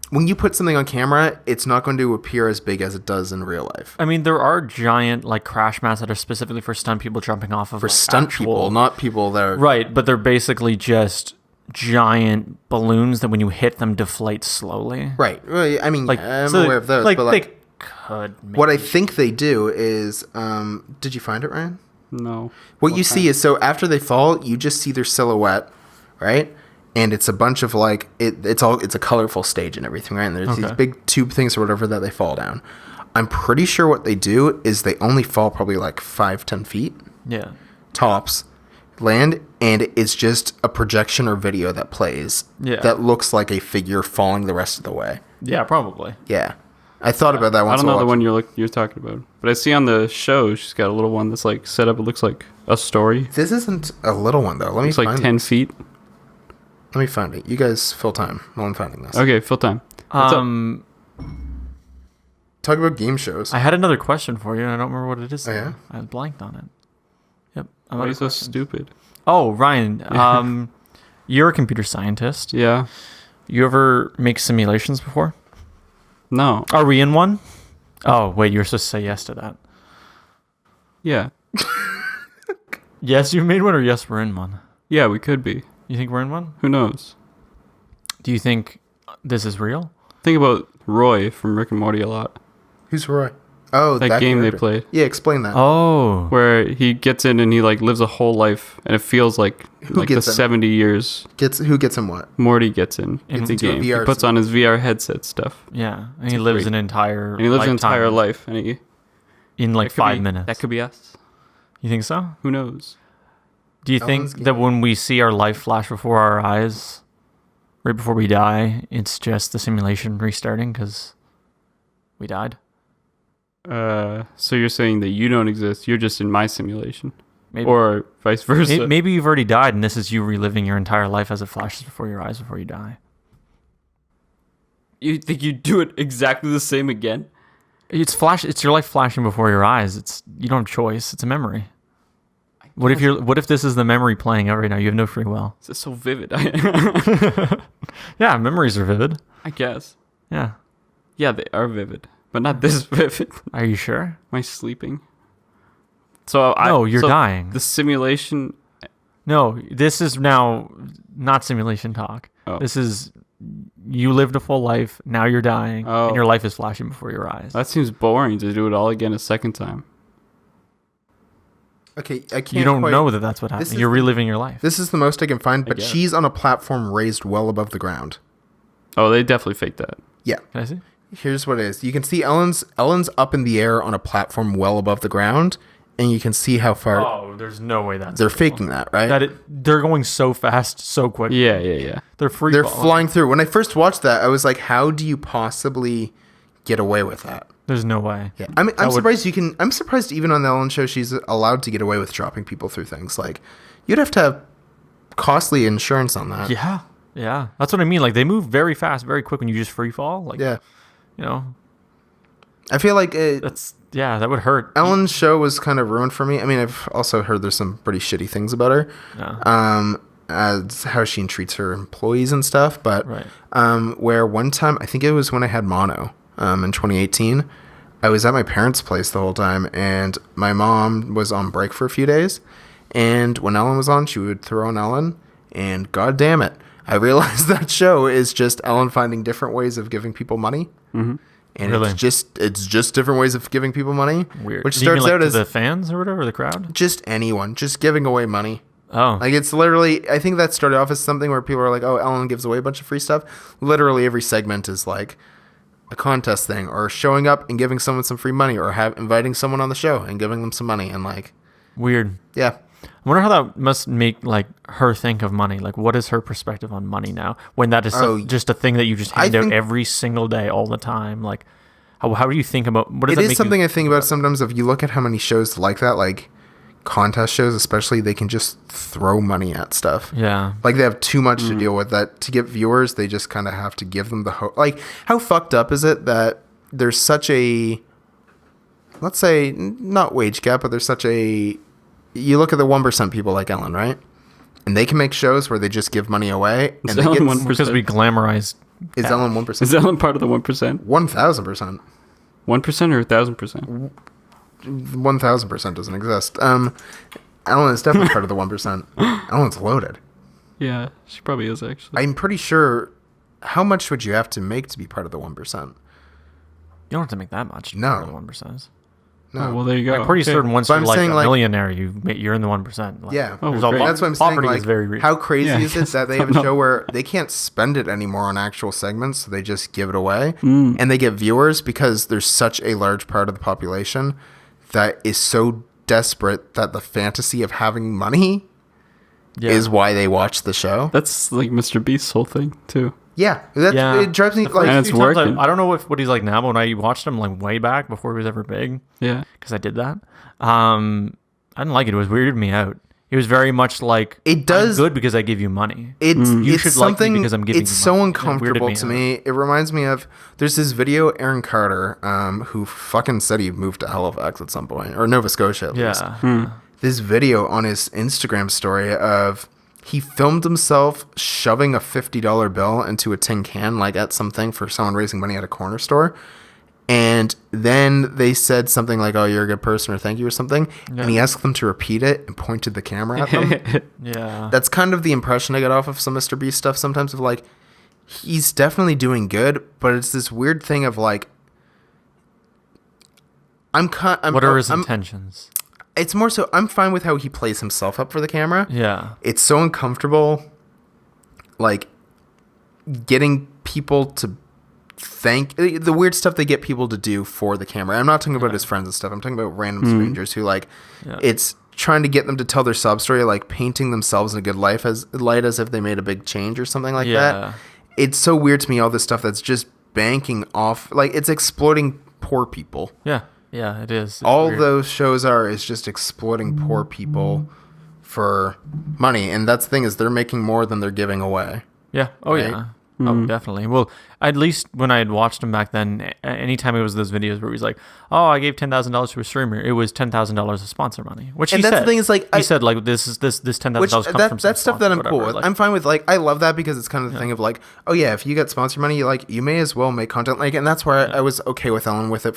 when you put something on camera, it's not going to appear as big as it does in real life. I mean, there are giant like crash mats that are specifically for stunt people jumping off of For like, stunt actual- people, not people that are. Right, but they're basically just giant balloons that when you hit them deflate slowly. Right. Well, I mean, Like I'm so aware of those, like, but, like, they could. what I maybe. think they do is, did you find it, Ryan? No. What you see is, so after they fall, you just see their silhouette, right? And it's a bunch of like it's a colorful stage and everything, right? And there's these Okay. big tube things or whatever that they fall down. I'm pretty sure what they do is they only fall probably like 5-10 feet Yeah. tops, land, and it's just a projection or video that plays Yeah. that looks like a figure falling the rest of the way. Yeah, probably. Yeah, I thought about that I once. don't know the while one you're talking about, but I see on the show she's got a little one that's like set up. It looks like a story. This isn't a little one though. Let me It's like find 10 this. feet. Let me find it. You guys fill time while I'm finding this. Okay, full time. What's up? Talk about game shows. I had another question for you, and I don't remember what it is. Oh, yeah? I blanked on it. Yep. Why are you so stupid? Oh, Ryan. You're a computer scientist. Yeah. You ever make simulations before? No. Are we in one? Oh, wait, you were supposed to say yes to that. Yeah. Yes, you made one, or yes, we're in one? Yeah, we could be. You think we're in one? Who knows? Do you think this is real? Think about Roy from Rick and Morty a lot. Who's Roy? Oh, That game character. they played. Yeah, explain that. Oh. Where he gets in and he like lives a whole life and it feels like Who the gets in? 70 years Who gets him what? Morty gets in. It's a Into a game. VR He puts on his VR headset stuff. Yeah, and he lives great. an entire And he lives an entire lifetime life and he in like that could 5 be- minutes. That could be us. You think so? Who knows? Do you Ellen's think that when we see our life flash before our eyes, right before we die, it's just the simulation restarting because we died? So you're saying that you don't exist, you're just in my simulation. Maybe. Or vice versa. Maybe you've already died, and this is you reliving your entire life as it flashes before your eyes before you die. You think you do it exactly the same again? It's your life flashing before your eyes. You don't have a choice. It's a memory. What if this is the memory playing out right now? You have no free will. This is so vivid. Yeah, memories are vivid. I guess. Yeah. Yeah, they are vivid, but not this vivid. Are you sure? Am I sleeping? So No, you're dying. The simulation. No, this is now not simulation talk. Oh. This is you lived a full life. Now you're dying, Oh. and your life is flashing before your eyes. That seems boring to do it all again a second time. Okay, I can't. You don't quite- know that that's what This happened. is You're the- reliving your life. This is the most I can find, but guess. she's on a platform raised well above the ground. Oh, they definitely faked that. Yeah. Can I see? Here's what it is. You can see Ellen's up in the air on a platform well above the ground, and you can see how far Oh, there's no way that's they're real. faking that, right? They're going so fast, so quick. Yeah. They're free. They're falling. flying through. When I first watched that, I was like, how do you possibly get away with that? There's no way. Yeah. I mean, I'm would- surprised you can. I'm surprised even on the Ellen show, she's allowed to get away with dropping people through things. Like, you'd have to have costly insurance on that. Yeah. That's what I mean. Like they move very fast, very quick when you just free fall. Like, Yeah. you know, I feel like that would hurt. Ellen's show was kind of ruined for me. I mean, I've also heard there's some pretty shitty things about her. Yeah. As how she treats her employees and stuff. But Right. where one time, I think it was when I had mono in 2018, I was at my parents' place the whole time, and my mom was on break for a few days. And when Ellen was on, she would throw on Ellen, and god damn it, I realized that show is just Ellen finding different ways of giving people money. Mm-hmm. And Really? it's just different ways of giving people money. Weird. Which Do you mean, starts like, out to as the fans or whatever, the crowd. just anyone, just giving away money. Oh, Like, it's literally, I think that started off as something where people are like, oh, Ellen gives away a bunch of free stuff. Literally every segment is like a contest thing, or showing up and giving someone some free money, or inviting someone on the show and giving them some money. And like, weird. yeah. I wonder how that must make like her think of money. Like, what is her perspective on money now? When that is just a thing that you just hand out think- every single day, all the time. Like, how do you think about what does It that is make something you, I think about sometimes. If you look at how many shows like that, like contest shows especially, they can just throw money at stuff. Yeah. Like, they have too much to deal with that. To get viewers, they just kind of have to give them the hope. Like, how fucked up is it that there's such a, let's say, not wage gap, but there's such a, you look at the 1% people like Ellen, right? And they can make shows where they just give money away. And Is they Ellen get, 1%? Because we glamorize. is Ellen 1%? Is Ellen part of the 1%? 1,000%. 1% or 1,000%? 1,000% doesn't exist. Ellen is definitely part of the 1%. Ellen's loaded. Yeah, she probably is actually. I'm pretty sure. How much would you have to make to be part of the 1%? You don't have to make that much. No. The 1%. No. Oh, well, there you go. I'm pretty Okay. certain once But you're I'm like a saying, like- millionaire, you're in the 1%. Like, Yeah. Oh, there's a great. lot- That's what I'm saying. poverty Like, is very real. how crazy Yeah, is it that they have a no. show where they can't spend it anymore on actual segments, so they just give it away, Mm. and they get viewers because there's such a large part of the population that is so desperate that the fantasy of having money Yeah. is why they watch the show. That's like Mr. Beast's whole thing, too. Yeah, it drives me The like. And first it's few times working. I don't know what he's like now, but when I watched him like way back before he was ever big, Yeah. because I did that, I didn't like it. It was weirded me out. He was very much like, It does- I'm good because I give you money. You should like me because I'm giving it's you so money. It weirded uncomfortable me to out. me. It reminds me of there's this video Aaron Carter, who fucking said he moved to Halifax at some point, or Nova Scotia at least. Yeah. This video on his Instagram story of he filmed himself shoving a $50 bill into a tin can, like at something for someone raising money at a corner store. And then they said something like, "Oh, you're a good person," or "Thank you," or something. Yeah. And he asked them to repeat it and pointed the camera at them. Yeah. That's kind of the impression I get off of some Mr. Beast stuff sometimes, of like, he's definitely doing good, but it's this weird thing of like, What are his intentions? It's more so I'm fine with how he plays himself up for the camera. Yeah. It's so uncomfortable, like getting people to thank the weird stuff they get people to do for the camera. I'm not talking about his friends and stuff. I'm talking about random strangers who like it's trying to get them to tell their sob story, like painting themselves in a good light as if they made a big change or something like that. It's so weird to me, all this stuff that's just banking off, like it's exploiting poor people. Yeah. Yeah, it is. It's All weird. those shows is just exploiting poor people for money, and that's the thing, is they're making more than they're giving away. Yeah. Oh, right? yeah. Oh, definitely. Well, at least when I had watched him back then, anytime it was those videos where he's like, "Oh, I gave $10,000 to a streamer," it was $10,000 of sponsor money. Which And he that's said. the thing, is like, he said like this $10,000 Which comes from some that's stuff that sponsor, I'm cool whatever. with. Like, I'm fine with, like, I love that because it's kind of the thing of like, oh yeah, if you get sponsor money, like you may as well make content, like, and that's where I was okay with Ellen with it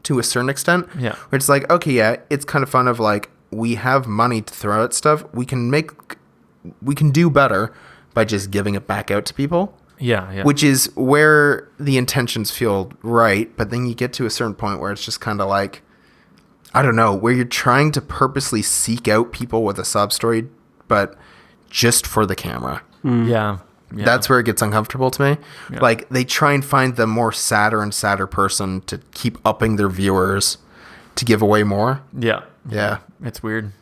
to a certain extent. Yeah. Where it's like, okay, yeah, it's kind of fun of like, we have money to throw at stuff. We can do better by just giving it back out to people. yeah. Which is where the intentions feel right, but then you get to a certain point where it's just kind of like, I don't know, where you're trying to purposely seek out people with a sob story, but just for the camera. Yeah. That's where it gets uncomfortable to me. Yeah. Like, they try and find the more sadder and sadder person to keep upping their viewers to give away more. Yeah. Yeah. It's weird.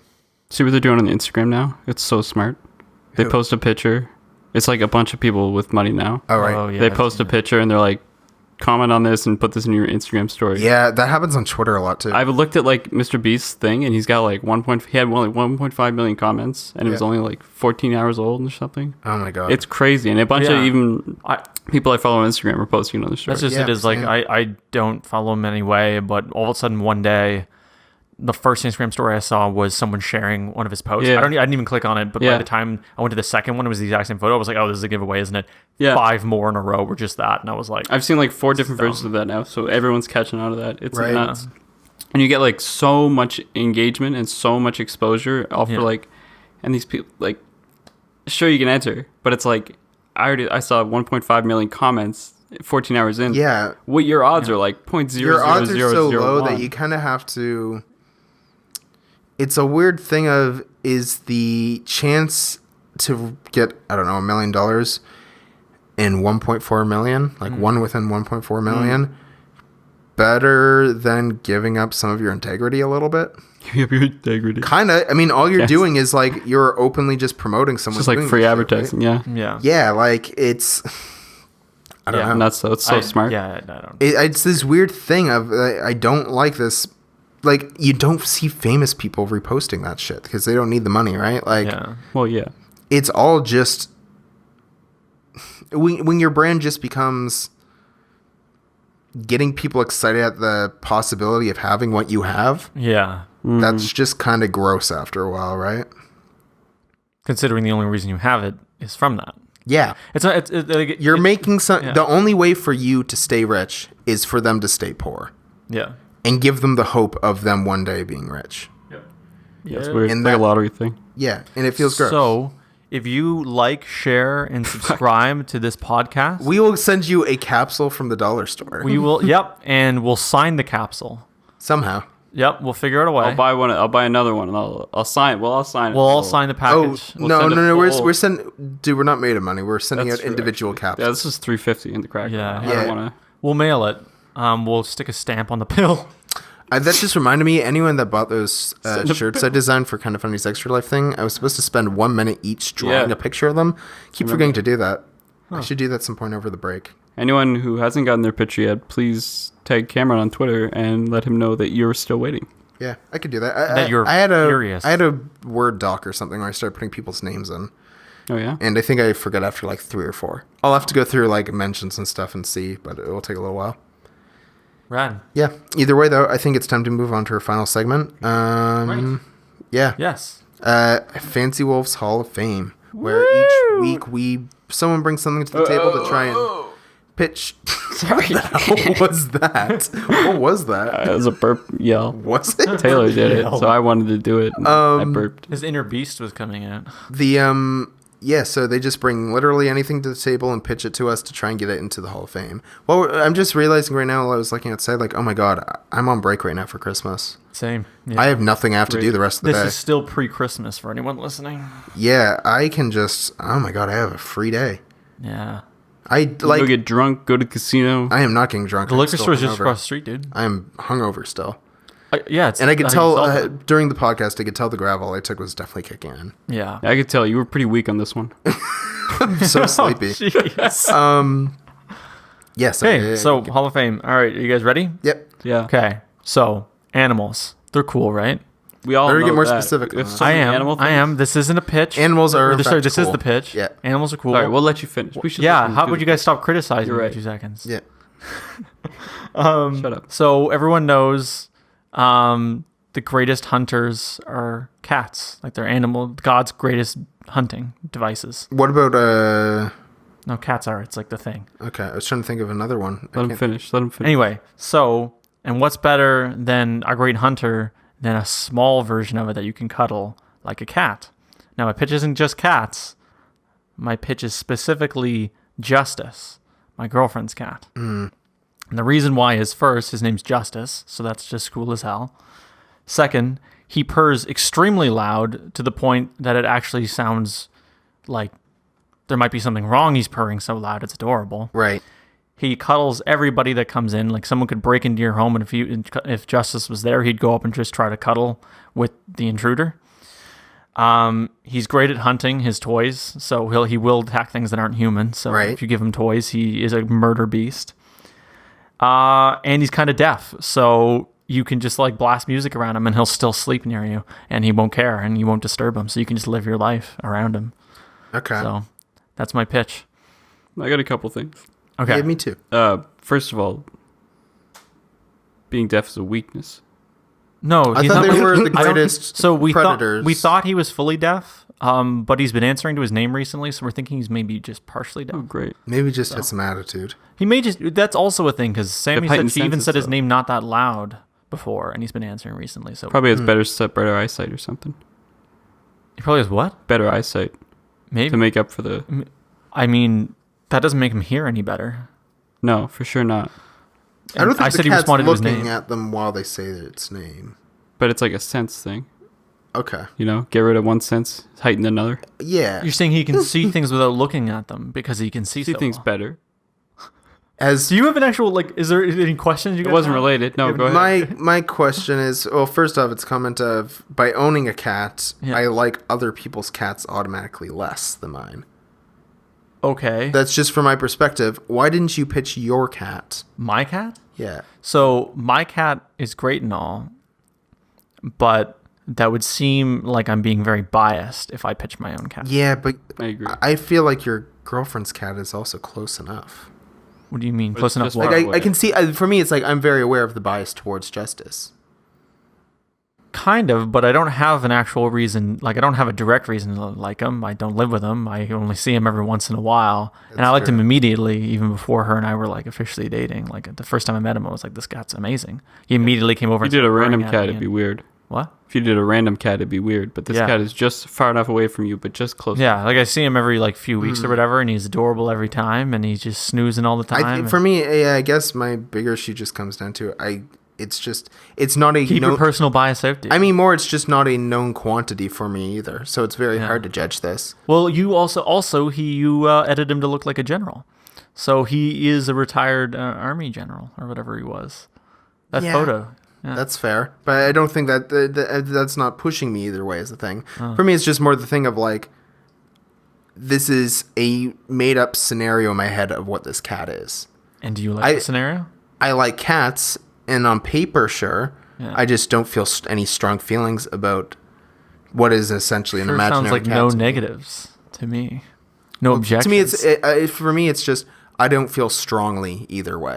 See what they're doing on the Instagram now? It's so smart. They Who? post a picture. It's like a bunch of people with money now. All right. Oh, yeah. They I've post a seen that. picture and they're like, comment on this and put this in your Instagram story. Yeah, that happens on Twitter a lot too. I've looked at like Mr. Beast's thing and he's got like he had only 1.5 million comments and it was Yeah. only like 14 hours old or something. Oh my God. It's crazy. And a bunch Yeah. of even I, people I follow on Instagram are posting on the story. that's just Yeah, it. Is like same. I don't follow him anyway, but all of a sudden one day, the first Instagram story I saw was someone sharing one of his posts. Yeah. I didn't even click on it, but by Yeah. the time I went to the second one, it was the exact same photo. I was like, oh, this is a giveaway, isn't it? Yeah. 5 more in a row were just that, and I was like, I've seen like 4 different dumb. versions of that now, so everyone's catching on to that. It's Right. nuts. And you get like so much engagement and so much exposure all for Yeah. like, and these people like, sure you can enter, but it's like I saw 1.5 million comments 14 hours in. yeah. What your odds are like 0.000001. Your odds are so low that you kind of have to. It's a weird thing of, is the chance to get, I don't know, $1 million in 1.4 million, like one within 1.4 million, better than giving up some of your integrity a little bit? You have your integrity. Kind of. I mean, all you're Yes. doing is like, you're openly just promoting It's someone. just like free advertising. Yeah. yeah, Yeah, like it's. I don't Yeah. know. Nuts though. It's so I- smart. Yeah, I don't. It's this weird thing of, I don't like this. Like, you don't see famous people reposting that shit because they don't need the money, right? Like, Yeah, Well, yeah. it's all just when your brand just becomes getting people excited at the possibility of having what you have. yeah. That's just kind of gross after a while, right? Considering the only reason you have it is from that. Yeah. It's not. Like, You're making some. yeah. The only way for you to stay rich is for them to stay poor, Yeah. and give them the hope of them one day being rich. Yeah, it's weird. And It's like a that- lottery thing. Yeah, and it feels gross. So, if you like, share, and subscribe to this podcast, We will send you a capsule from the dollar store. we will. Yep, and we'll sign the capsule. Somehow. Yep, we'll figure out a way. I'll buy one. I'll buy another one, and I'll sign. Well, I'll sign it. We'll all sign the Oh package. We'll no, send no, a no! full- We're sending. Dude, we're not made of money. We're sending That's out true, individual actually. capsules. Yeah, this is $3.50 in the cracker. Yeah. I Yeah. don't want to. We'll mail it. We'll stick a stamp on the pill. That just reminded me. Anyone that bought those Send a shirts I designed for Kind of Funny's Extra Life thing, I was supposed to spend 1 minute each drawing Yeah. a picture of them. Keep forgetting to do that. I should do that some point over the break. Anyone who hasn't gotten their picture yet, please tag Cameron on Twitter and let him know that you're still waiting. Yeah, I could do that. That you're furious. I had a Word doc or something where I started putting people's names in. Oh yeah. And I think I forgot after like 3 or 4. I'll have to go through like mentions and stuff and see, but it will take a little while. Rad. Yeah. Either way, though, I think it's time to move on to our final segment. Right. Yeah. Yes. Fancy Wolf's Hall of Fame, where each week someone brings something to the table to try and pitch. Sorry. What was that? What was that? It was a burp yell. Was it? Taylor did it, so I wanted to do it. And I burped. His inner beast was coming out. So they just bring literally anything to the table and pitch it to us to try and get it into the Hall of Fame. Well, I'm just realizing right now while I was looking outside, like, oh my God, I'm on break right now for Christmas. Same. Yeah. I have nothing I have to do the rest of the This day. is still pre-Christmas for anyone listening. Yeah, I can just, oh my God, I have a free day. Yeah. Go get drunk, go to casino. I am not getting drunk. The I'm liquor still store is just hungover. across the street, dude. I am hungover still. Yeah. And I could tell during the podcast, I could tell the gravel I took was definitely kicking in. Yeah. I could tell you were pretty weak on this one. I'm so sleepy. Jeez. Yes. Okay, so Hall of Fame. All right, are you guys ready? Yep. Yeah. Okay, so animals. They're cool, right? We all Better know get more that. specific If on that. some animal I things- am. This isn't a pitch. Animals are, in Sorry, fact, this is cool. the pitch. Yeah. Animals are cool. All right, we'll let you finish. We should Yeah, let how do would you the guys stop criticizing You're me right. for 2 seconds? Yeah. Shut up. So everyone knows the greatest hunters are cats. Like they're God's greatest hunting devices. What about, No, cats are. It's like the thing. okay, I was trying to think of another one. Let him finish. Let him finish. Anyway, so, and what's better than a great hunter than a small version of it that you can cuddle like a cat? Now, my pitch isn't just cats. My pitch is specifically Justice, my girlfriend's cat. And the reason why is first, his name's Justice, so that's just cool as hell. Second, he purrs extremely loud to the point that it actually sounds like there might be something wrong. He's purring so loud, it's adorable. Right. He cuddles everybody that comes in. Like someone could break into your home, and if Justice was there, he'd go up and just try to cuddle with the intruder. He's great at hunting his toys, so he will attack things that aren't human. So Right. if you give him toys, he is a murder beast. And he's kind of deaf, so you can just like blast music around him, and he'll still sleep near you, and he won't care, and you won't disturb him. So you can just live your life around him. Okay. So that's my pitch. I got a couple things. Okay. Yeah, me too. First of all, being deaf is a weakness. No, I he's thought not they like- were the I don't- greatest So we predators. thought he was fully deaf, but he's been answering to his name recently, so we're thinking he's maybe just partially deaf. Oh, great. Maybe just had some attitude. He may just. That's also a thing because Sammy said heightened she even senses, said his though. name not that loud before, and he's been answering recently. So Probably has better eyesight or something. he probably has what? Better eyesight Maybe. to make up for the. I mean, that doesn't make him hear any better. No, for sure not. I don't think I the said he cat's responded to his looking name. at them while they say its name. But it's like a sense thing. Okay. You know, get rid of one sense, heighten another. Yeah. You're saying he can see things without looking at them because he can see See so things well. better. As Do you have an actual like? Is there any questions you It guys wasn't have? related. No, go ahead. my question is, well, first off, it's a comment of by owning a cat, Yeah. I like other people's cats automatically less than mine. Okay, That's just from my perspective. Why didn't you pitch your cat? my cat. Yeah. So my cat is great and all, but that would seem like I'm being very biased if I pitch my own cat. Yeah, but I agree. I feel like your girlfriend's cat is also close enough. What do you mean? But Close enough? just What? like- Like I can see, for me, it's like I'm very aware of the bias towards Justice. Kind of, but I don't have an actual reason. Like I don't have a direct reason to like him. I don't live with him. I only see him every once in a while, and I That's liked him true. immediately, even before her and I were like officially dating. Like the first time I met him, I was like, "This cat's amazing." He immediately came over. If and you did a started random purring at cat, me it'd be and- weird. What? If you did a random cat, it'd be weird. But this Yeah. cat is just far enough away from you, but just close. Yeah, like I see him every like few weeks or whatever, and he's adorable every time, and he's just snoozing all the time. For me, yeah, I guess my bigger issue just comes down to it's not a Keep known, your personal bias out, dude. I mean, more, it's just not a known quantity for me either. So it's very hard to judge this. Well, you you edited him to look like a general, so he is a retired army general or whatever he was. That Yeah. photo. Yeah. That's fair, but I don't think that that's not pushing me either way is the thing. For me, it's just more the thing of like, this is a made up scenario in my head of what this cat is. And do you like the scenario? I like cats, and on paper, sure, Yeah. I just don't feel any strong feelings about what is essentially an imaginary sounds like cat no to me. negatives to me. No objections. To me, for me, it's just I don't feel strongly either way.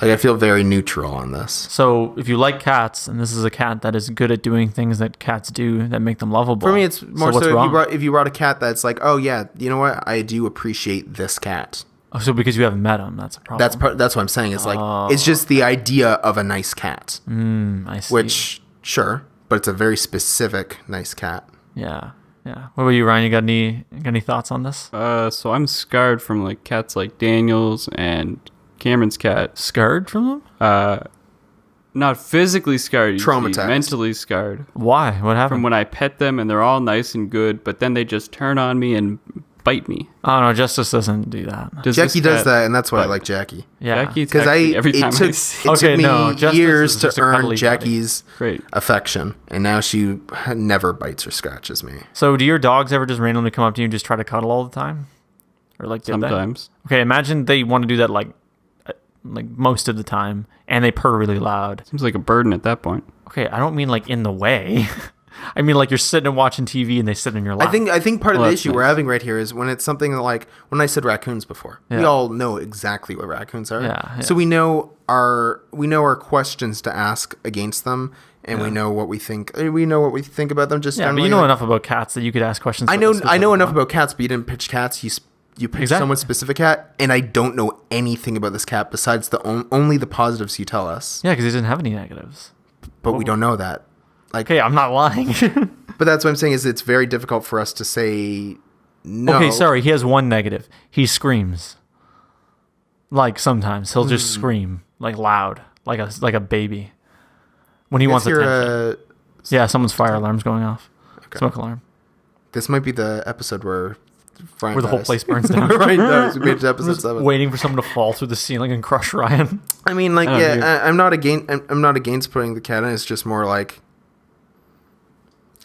Like I feel very neutral on this. So if you like cats, and this is a cat that is good at doing things that cats do that make them lovable. For me, it's more what's so wrong? if you brought a cat that's like, oh yeah, you know what, I do appreciate this cat. Oh, so because you haven't met him, that's a problem. That's what I'm saying. It's like it's just the idea of a nice cat, I see. which sure, but it's a very specific nice cat. Yeah. What about you, Ryan? You got any thoughts on this? So I'm scarred from like cats like Daniel's and Cameron's cat. Scared from them? Not physically scarred, usually Traumatized. mentally scarred. Why? What happened? From when I pet them and they're all nice and good, but then they just turn on me and bite me. Oh no, Justice doesn't do that. Does Jackie this does cat that, and that's why I bite? like Jackie. Yeah. Jackie Because attacks me every time I see it Okay, took me no, Justice years is to just a earn cuddly buddy. Jackie's Great. affection, and now she never bites or scratches me. So do your dogs ever just randomly come up to you and just try to cuddle all the time? Or like did Sometimes. They? Okay, imagine they want to do that like most of the time, and they purr really loud. Seems like a burden at that point. Okay, I don't mean like in the way. I mean like you're sitting and watching TV and they sit in your lap. I think part of Well, the that's issue we're nice. having right here is when it's something like when I said raccoons before. We Yeah. all know exactly what raccoons are. Yeah. So we know our questions to ask against them, and we know what we think. We know what we think about them. Just Yeah, but generally, you know like- enough about cats that you could ask questions. I about know the I know specific enough one. about cats, but you didn't pitch cats. You picked Exactly. someone specific cat, and I don't know anything about this cat besides only the positives you tell us. Yeah, because he doesn't have any negatives. But we don't know that. Okay, I'm not lying. But that's what I'm saying is it's very difficult for us to say no. Okay, sorry. He has one negative. He screams. Like sometimes he'll just scream like loud, like a baby when he wants Let's hear attention. Yeah, someone's fire alarm's going off. Okay. Smoke alarm. This might be the episode where Ryan Where the whole dies. place burns down. Ryan dies. We made it to episode Just 7. waiting for someone to fall through the ceiling and crush Ryan. I mean, like, Oh, yeah, dude. I'm not against putting the cat in. It's just more like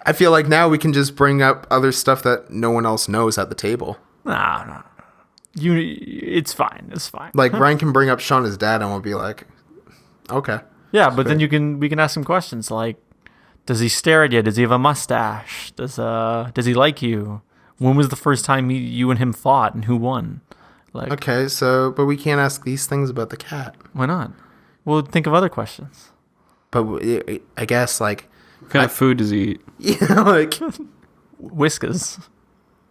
I feel like now we can just bring up other stuff that no one else knows at the table. No. It's fine. It's fine. Like Ryan can bring up Shauna's dad, and we'll be like, okay. Yeah, but then we can ask him questions like, does he stare at you? Does he have a mustache? Does he like you? When was the first time you and him fought, and who won? Like, Okay, so but we can't ask these things about the cat. why not? Well, think of other questions. But I guess like What kind of food does he eat? yeah, like Whiskas.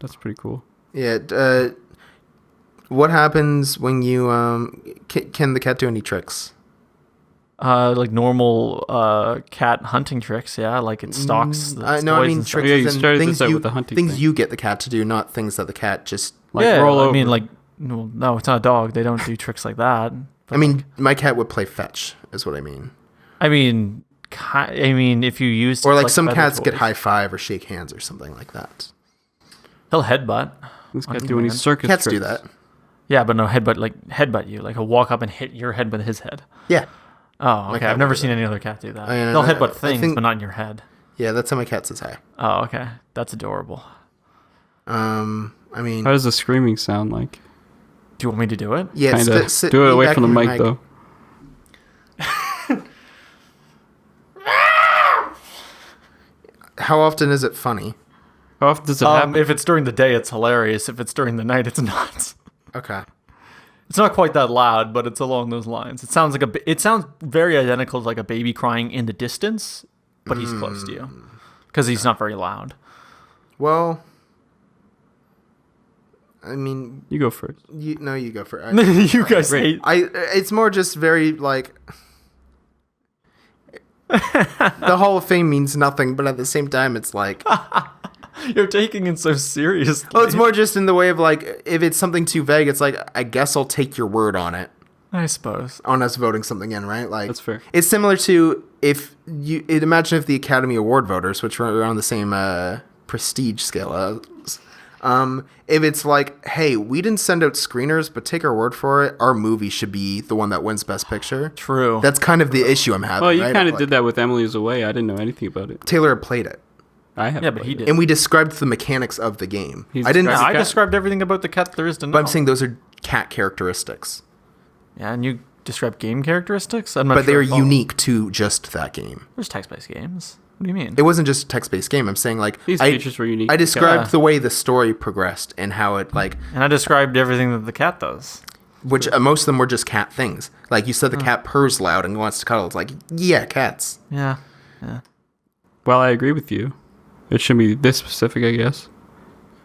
That's pretty cool. yeah. What happens when you can the cat do any tricks? Like normal cat hunting tricks, yeah. Like it stalks. The No, I toys mean and stuff. tricks Yeah, you as in started things this out you with the hunting things thing. you get the cat to do, not things that the cat just. Like yeah, roll I over. mean, like no, it's not a dog. They don't do tricks like that. I mean, my cat would play fetch, is what I mean. I mean, if you use Or like some feather cats get toys, high five or shake hands or something like that. he'll headbutt. This on cat do any command. circus Cats do tricks? that. Yeah, but no headbutt you. Like he'll walk up and hit your head with his head. Yeah, Oh, okay. cat I've never would do seen any other cat do that. I- They'll I- headbutt I things, think- but not in your head. yeah, that's how my cat says hi. Oh, okay. That's adorable. I mean, How does the screaming sound like? Do you want me to do it? yeah, Kinda. sit Do it lean away back from the in your mic, though. How often is it funny? How often does it happen? If it's during the day, it's hilarious. If it's during the night, it's not. Okay. It's not quite that loud, but it's along those lines. It sounds like it sounds very identical to like a baby crying in the distance, but he's close to you because he's not very loud. Well, I mean, You go first. you go for it. You guys hate. It's more just very like the Hall of Fame means nothing, but at the same time, it's like You're taking it so seriously. oh, it's more just in the way of like if it's something too vague, it's like I guess I'll take your word on it I suppose. on us voting something in, right? Like That's fair. It's similar to if you imagine if the Academy Award voters, which are on the same prestige scale as. If it's like, hey, we didn't send out screeners, but take our word for it, our movie should be the one that wins Best Picture. True. That's kind of the issue I'm having. Well, you right? kind of Like, did that with Emily's Away. I didn't know anything about it. Taylor had played it, I have. Yeah, but he played did. it. and we described the mechanics of the game. He's I didn't, described I cat. described everything about the cat there is to know. but I'm saying those are cat characteristics. Yeah, and you describe game characteristics. I'm not But sure they're I follow. unique to just that game. There's text-based games. What do you mean? It wasn't just a text-based game. I'm saying like These features were unique. I described Yeah. the way the story progressed and how it like, And I described everything that the cat does. which most of them were just cat things. Like you said, the cat purrs loud and wants to cuddle. It's like, yeah, cats. Yeah. Well, I agree with you. It shouldn't be this specific, I guess.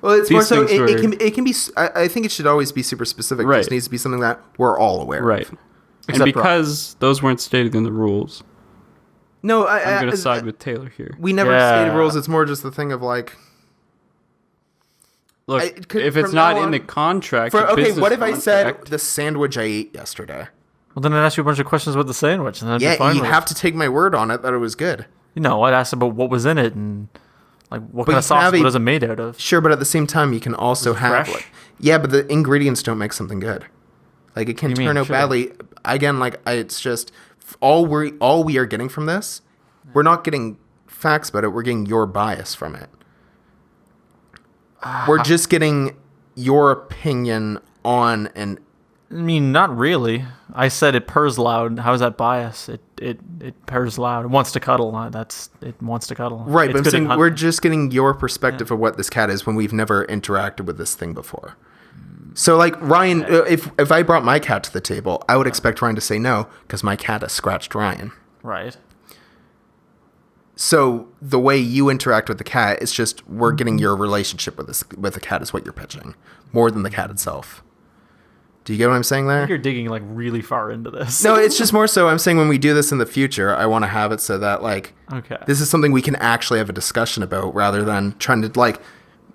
Well, it's These more so things it can be. I think it should always be super specific. It Right. just needs to be something that we're all aware. Right. Of. And Except because those weren't stated in the rules, No, I'm going to side with Taylor here. We never Yeah. stated rules. It's more just the thing of like. Look, could- if it's from not now in on- the contract, For, a okay, business what if I said contract- the sandwich I ate yesterday? Well, then I'd ask you a bunch of questions about the sandwich, and then I'd be Yeah, fine you with have it. to take my word on it that it was good. No, I'd ask about what was in it and like what But kind you of can sauce. have What a- is it made out of? Sure, but at the same time, you can also have. fresh? Like, yeah, but the ingredients don't make something good. Like it can You turn mean, out sure. badly. Again, like it's just all we are getting from this. We're not getting facts about it. We're getting your bias from it. We're just getting your opinion on an. I mean, not really. I said it purrs loud. How is that bias? It purrs loud. It wants to cuddle. It wants to cuddle. Right, It's but I'm good at saying hunting. we're just getting your perspective of what this cat is when we've never interacted with this thing before. So, like Ryan, if I brought my cat to the table, I would expect Ryan to say no because my cat has scratched Ryan. right. So the way you interact with the cat is just we're getting your relationship with the cat is what you're pitching more than the cat itself. Do you get what I'm saying there? You're digging like really far into this. No, it's just more so I'm saying when we do this in the future, I want to have it so that like Okay. this is something we can actually have a discussion about rather than trying to like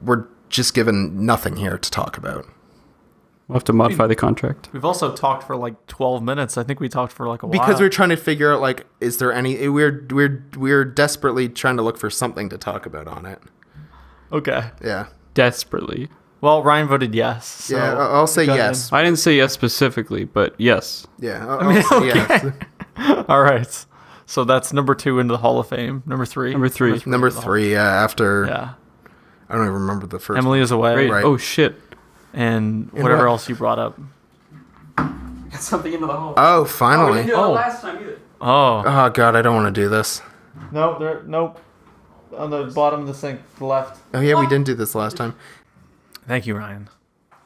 we're just given nothing here to talk about. We'll have to modify the contract. We've also talked for like 12 minutes. I think we talked for like a while. Because we're trying to figure out like is there any we're desperately trying to look for something to talk about on it. Okay. Yeah. Desperately. Well, Ryan voted yes. So Yeah, I'll say go yes. I didn't say yes specifically, but yes. Yeah. mean, I'll say yes. ahead. All right. So that's number 2 into the Hall of Fame. Number 3. Number three. Number into the Hall- 3, after Yeah. I don't even remember the first. Emily is away. Great. Right. Oh, shit. And whatever what? else you brought up. Got something into the hole. Oh, finally. Oh. last time either. Oh. Oh god, I don't want to do this. No, nope. On the bottom of the sink, to the left. Oh yeah, we didn't do this last time. Thank you, Ryan.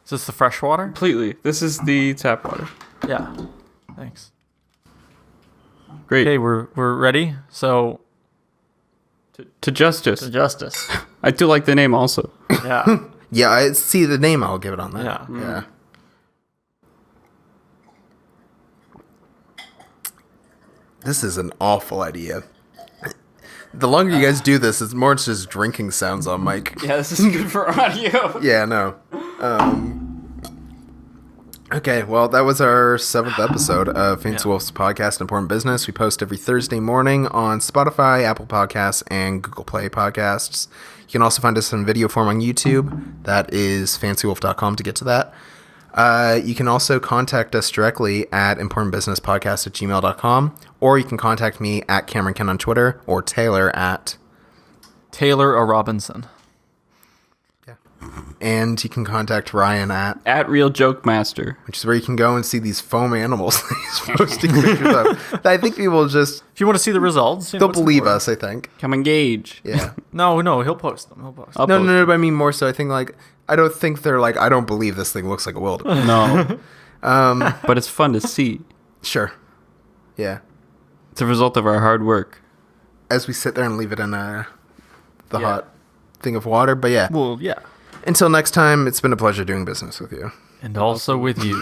Is this the fresh water? Completely. This is the tap water. Yeah. Thanks. Great. Okay, we're ready. So To justice. justice. I do like the name also. Yeah. Yeah, I see the name. I'll give it on that. Yeah. Yeah. This is an awful idea. The longer you guys do this, it's more just drinking sounds on mic. Yeah, this is good for audio. Yeah, no. Okay, well, that was our 7th episode of Fancy Wolf's podcast, Important Business. We post every Thursday morning on Spotify, Apple Podcasts, and Google Play Podcasts. You can also find us in video form on YouTube. That is fancywolf.com to get to that. You can also contact us directly at importantbusinesspodcast@gmail.com, or you can contact me at Cameron Ken on Twitter, or Taylor at... Taylor or Robinson. And you can contact Ryan At Real Joke Master. which is where you can go and see these foam animals that he's posting pictures of. I think people just... If you want to see the results, They'll believe us, I think. Come engage. Yeah. No, he'll post them. He'll post them. I'll No, post no, no, but I mean more so I think like... I don't think they're like, I don't believe this thing looks like a wilderness. No. But it's fun to see. Sure. Yeah. It's a result of our hard work. As we sit there and leave it in the Yeah. hot thing of water. But yeah. Well, yeah. Until next time, it's been a pleasure doing business with you. And also with you.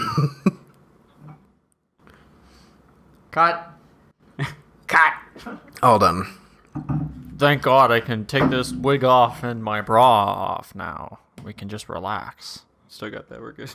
Cut. Cut. All done. Thank God I can take this wig off and my bra off now. We can just relax. Still got that. We're good.